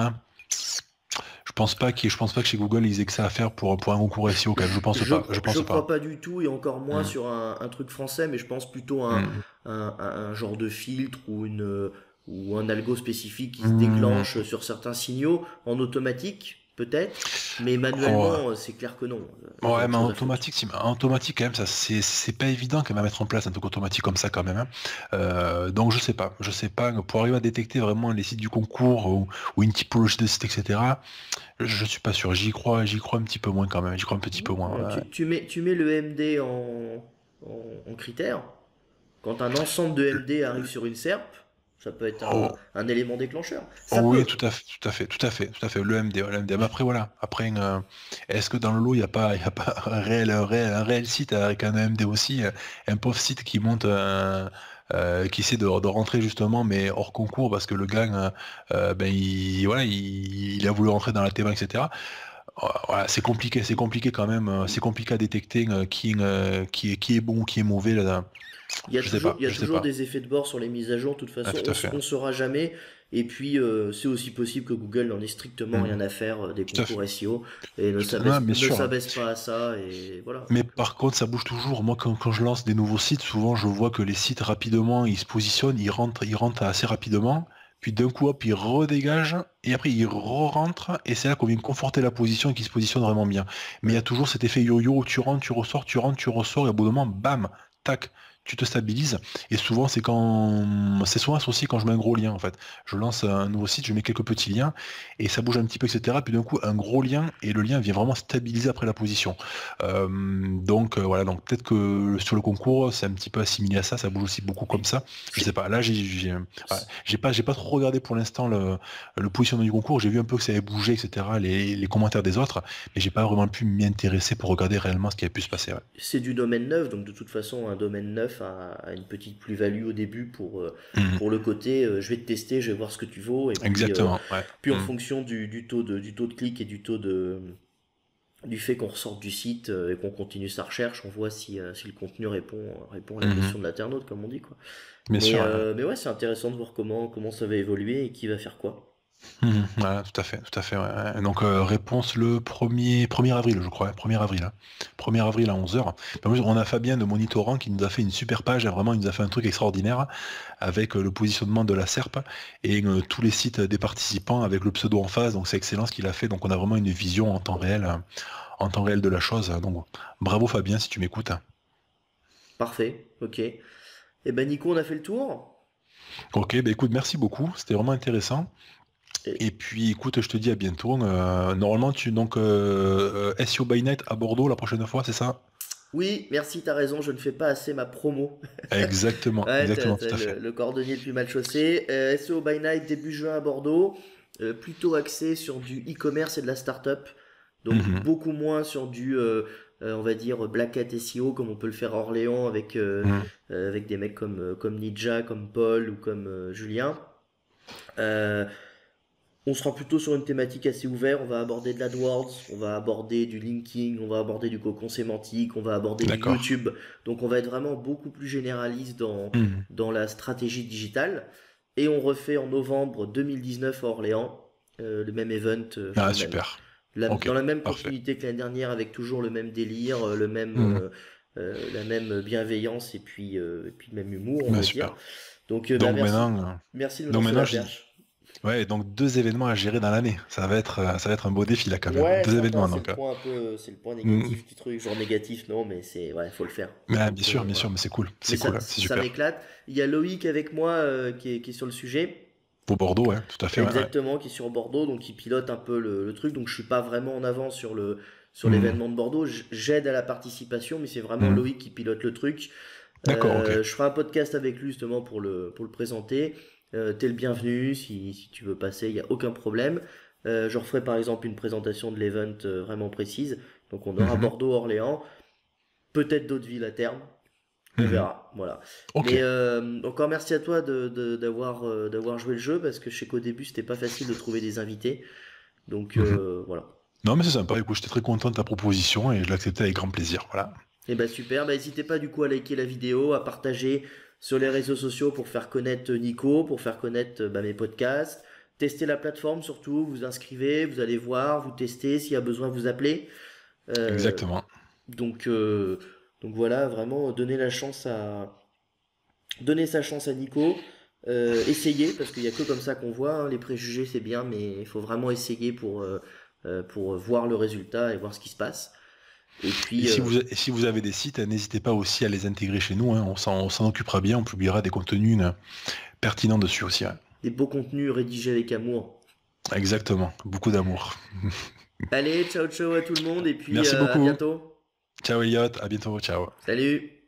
Je pense pas que chez Google ils aient que ça à faire pour un concours SEO quand même. Je pense pas. Je Je pense crois pas. pas du tout, et encore moins Mm. sur un truc français, mais je pense plutôt à Mm. un genre de filtre ou un algo spécifique qui se Mm. déclenche sur certains signaux en automatique, peut-être, mais Ouais. manuellement, c'est clair que non. Ils ont Ouais, autre mais en chose à foutre. automatique, en automatique quand même, ça c'est pas évident quand même à mettre en place un truc automatique comme ça quand même, hein. Donc je sais pas, pour arriver à détecter vraiment les sites du concours ou une typologie de site, etc. Je suis pas sûr. J'y crois un petit peu moins quand même. J'y crois un petit peu moins. Alors, Ouais. tu mets le MD en critère. Quand un ensemble de MD arrive sur une SERP, ça peut être Oh, un élément déclencheur. oh Ça oui, peut. tout à fait, tout à fait, tout à fait, tout à fait. Le MD, ouais, le MD. Mais après voilà. Après, est-ce que dans le lot il y a pas un réel site avec un MD aussi, un pauvre site qui monte, qui essaie de rentrer justement, mais hors concours parce que le gars, voilà, il a voulu rentrer dans la théma, etc. Voilà, c'est compliqué quand même, c'est compliqué à détecter qui est bon, qui est mauvais là. Je sais pas, Il y a je sais toujours pas. des effets de bord sur les mises à jour. De toute Ah, façon, tout à fait. on saura jamais. Et puis, c'est aussi possible que Google n'en ait strictement Hmm. rien à faire des Tout à fait. concours SEO et Non, bien ne sûr, hein. s'abaisse pas à ça. Et voilà. Mais Donc, par contre, ça bouge toujours. Moi, quand je lance des nouveaux sites, souvent, je vois que les sites, rapidement, ils se positionnent, ils rentrent assez rapidement. Puis d'un coup, hop, ils redégagent. Et après, ils re-rentrent. Et c'est là qu'on vient conforter la position et qu'ils se positionnent vraiment bien. Mais il y a hmm. toujours cet effet yo-yo où tu rentres, tu ressors, tu rentres, tu ressors. Et au bout d'un moment, bam, tac, tu te stabilises. Et souvent, c'est souvent associé quand je mets un gros lien, en fait. Je lance un nouveau site, je mets quelques petits liens. Et ça bouge un petit peu, etc. Puis d'un coup, un gros lien. Et le lien vient vraiment stabiliser après la position. Voilà, donc peut-être que sur le concours, c'est un petit peu assimilé à ça, ça bouge aussi beaucoup comme ça. Je sais C'est, pas, là j'ai pas trop regardé pour l'instant le positionnement du concours, j'ai vu un peu que ça avait bougé, etc., les commentaires des autres, mais j'ai pas vraiment pu m'y intéresser pour regarder réellement ce qui avait pu se passer. Ouais. c'est du domaine neuf, donc de toute façon, un domaine neuf a une petite plus-value au début Mhm. pour le côté je vais te tester, je vais voir ce que tu vaux, et puis, Exactement, ouais. puis en Mhm. fonction du taux de clic et du fait qu'on ressorte du site et qu'on continue sa recherche, on voit si le contenu répond à la Mhm. question de l'internaute, comme on dit, quoi. Bien sûr, ouais. Mais ouais, c'est intéressant de voir comment ça va évoluer et qui va faire quoi. Mhm. Voilà, tout à fait, ouais. Ouais. Donc réponse le premier avril, je crois, ouais, 1er avril. 1er avril à 11h. On a Fabien de Monitorant qui nous a fait une super page, hein, vraiment, il nous a fait un truc extraordinaire avec le positionnement de la SERP et tous les sites des participants avec le pseudo en face, donc c'est excellent ce qu'il a fait, donc on a vraiment une vision en temps réel de la chose. Donc bravo Fabien si tu m'écoutes. Parfait, ok. Et ben Nico, on a fait le tour. Ok, bah écoute, merci beaucoup, c'était vraiment intéressant. Et- Et puis écoute, je te dis à bientôt. Normalement, SEO by Night à Bordeaux la prochaine fois, c'est ça? Oui, merci, t'as raison, je ne fais pas assez ma promo. Exactement, Ouais, exactement, t'as tout à fait. le cordonnier le plus mal chaussé. SEO by Night début juin à Bordeaux, plutôt axé sur du e-commerce et de la startup, donc Mhm, beaucoup moins sur on va dire, Black Hat SEO comme on peut le faire à Orléans mhm. avec des mecs comme Ninja, comme Paul ou comme Julien. Euh, on sera plutôt sur une thématique assez ouverte. On va aborder de l'AdWords, on va aborder du linking, on va aborder du cocon sémantique, on va aborder du D'accord. YouTube. Donc on va être vraiment beaucoup plus généraliste Mhm. dans la stratégie digitale. Et on refait en novembre 2019 à Orléans le même event, Ah, super. Ok, dans la même parfait. continuité que l'année dernière, avec toujours le même délire, Mhm. la même bienveillance et puis le même humour, on Bah, va dire. super. Donc bah, Donc maintenant, merci de me donc lancer maintenant, la je... perche. ouais, donc 2 événements à gérer dans l'année. Ça va être un beau défi là quand même. Ouais, Deux sympa, événements donc. c'est le point Mhm. négatif du truc. Genre négatif, non, mais ouais, faut le faire. Ah, Donc bien sûr, voilà. mais Mais c'est cool, hein, c'est ça super. m'éclate. Il y a Loïc avec moi qui est sur le sujet. Pour Bordeaux, ouais, tout à fait, ouais. Ouais. Exactement, qui est sur Bordeaux, donc qui pilote un peu le truc. Donc je suis pas vraiment en avant sur Mhm. l'événement de Bordeaux. J'aide à la participation, mais c'est vraiment Mhm. Loïc qui pilote le truc. D'accord, ok. Je ferai un podcast avec lui justement pour le présenter. T'es le bienvenu si tu veux passer, il n'y a aucun problème. Je referai par exemple une présentation de l'event vraiment précise. Donc on aura Mhm. Bordeaux, Orléans, peut-être d'autres villes à terme. On Mhm. verra, voilà. Ok. Mais encore merci à toi d'avoir joué le jeu parce que je sais qu'au début c'était pas facile de trouver des invités. Donc Mhm. voilà. Non, mais c'est sympa, écoute, j'étais très content de ta proposition et je l'acceptais avec grand plaisir. Voilà. Et bah super, bah n'hésitez pas du coup à liker la vidéo, à partager sur les réseaux sociaux pour faire connaître Nico, pour faire connaître bah, mes podcasts. Testez la plateforme surtout, vous inscrivez, vous allez voir, vous testez, s'il y a besoin vous appelez. Euh, Exactement. donc, euh, donc voilà, vraiment donner sa chance à Nico. Essayer, parce qu'il n'y a que comme ça qu'on voit, hein. Les préjugés c'est bien, mais il faut vraiment essayer pour voir le résultat et voir ce qui se passe. Et Et puis, si vous avez des sites, n'hésitez pas aussi à les intégrer chez nous, hein. On s'en occupera bien, on publiera des contenus pertinents dessus aussi, ouais. des beaux contenus rédigés avec amour. Exactement. Beaucoup d'amour. Allez, ciao ciao à tout le monde et puis Merci à beaucoup. bientôt. Ciao Elliot, à bientôt, ciao. Salut!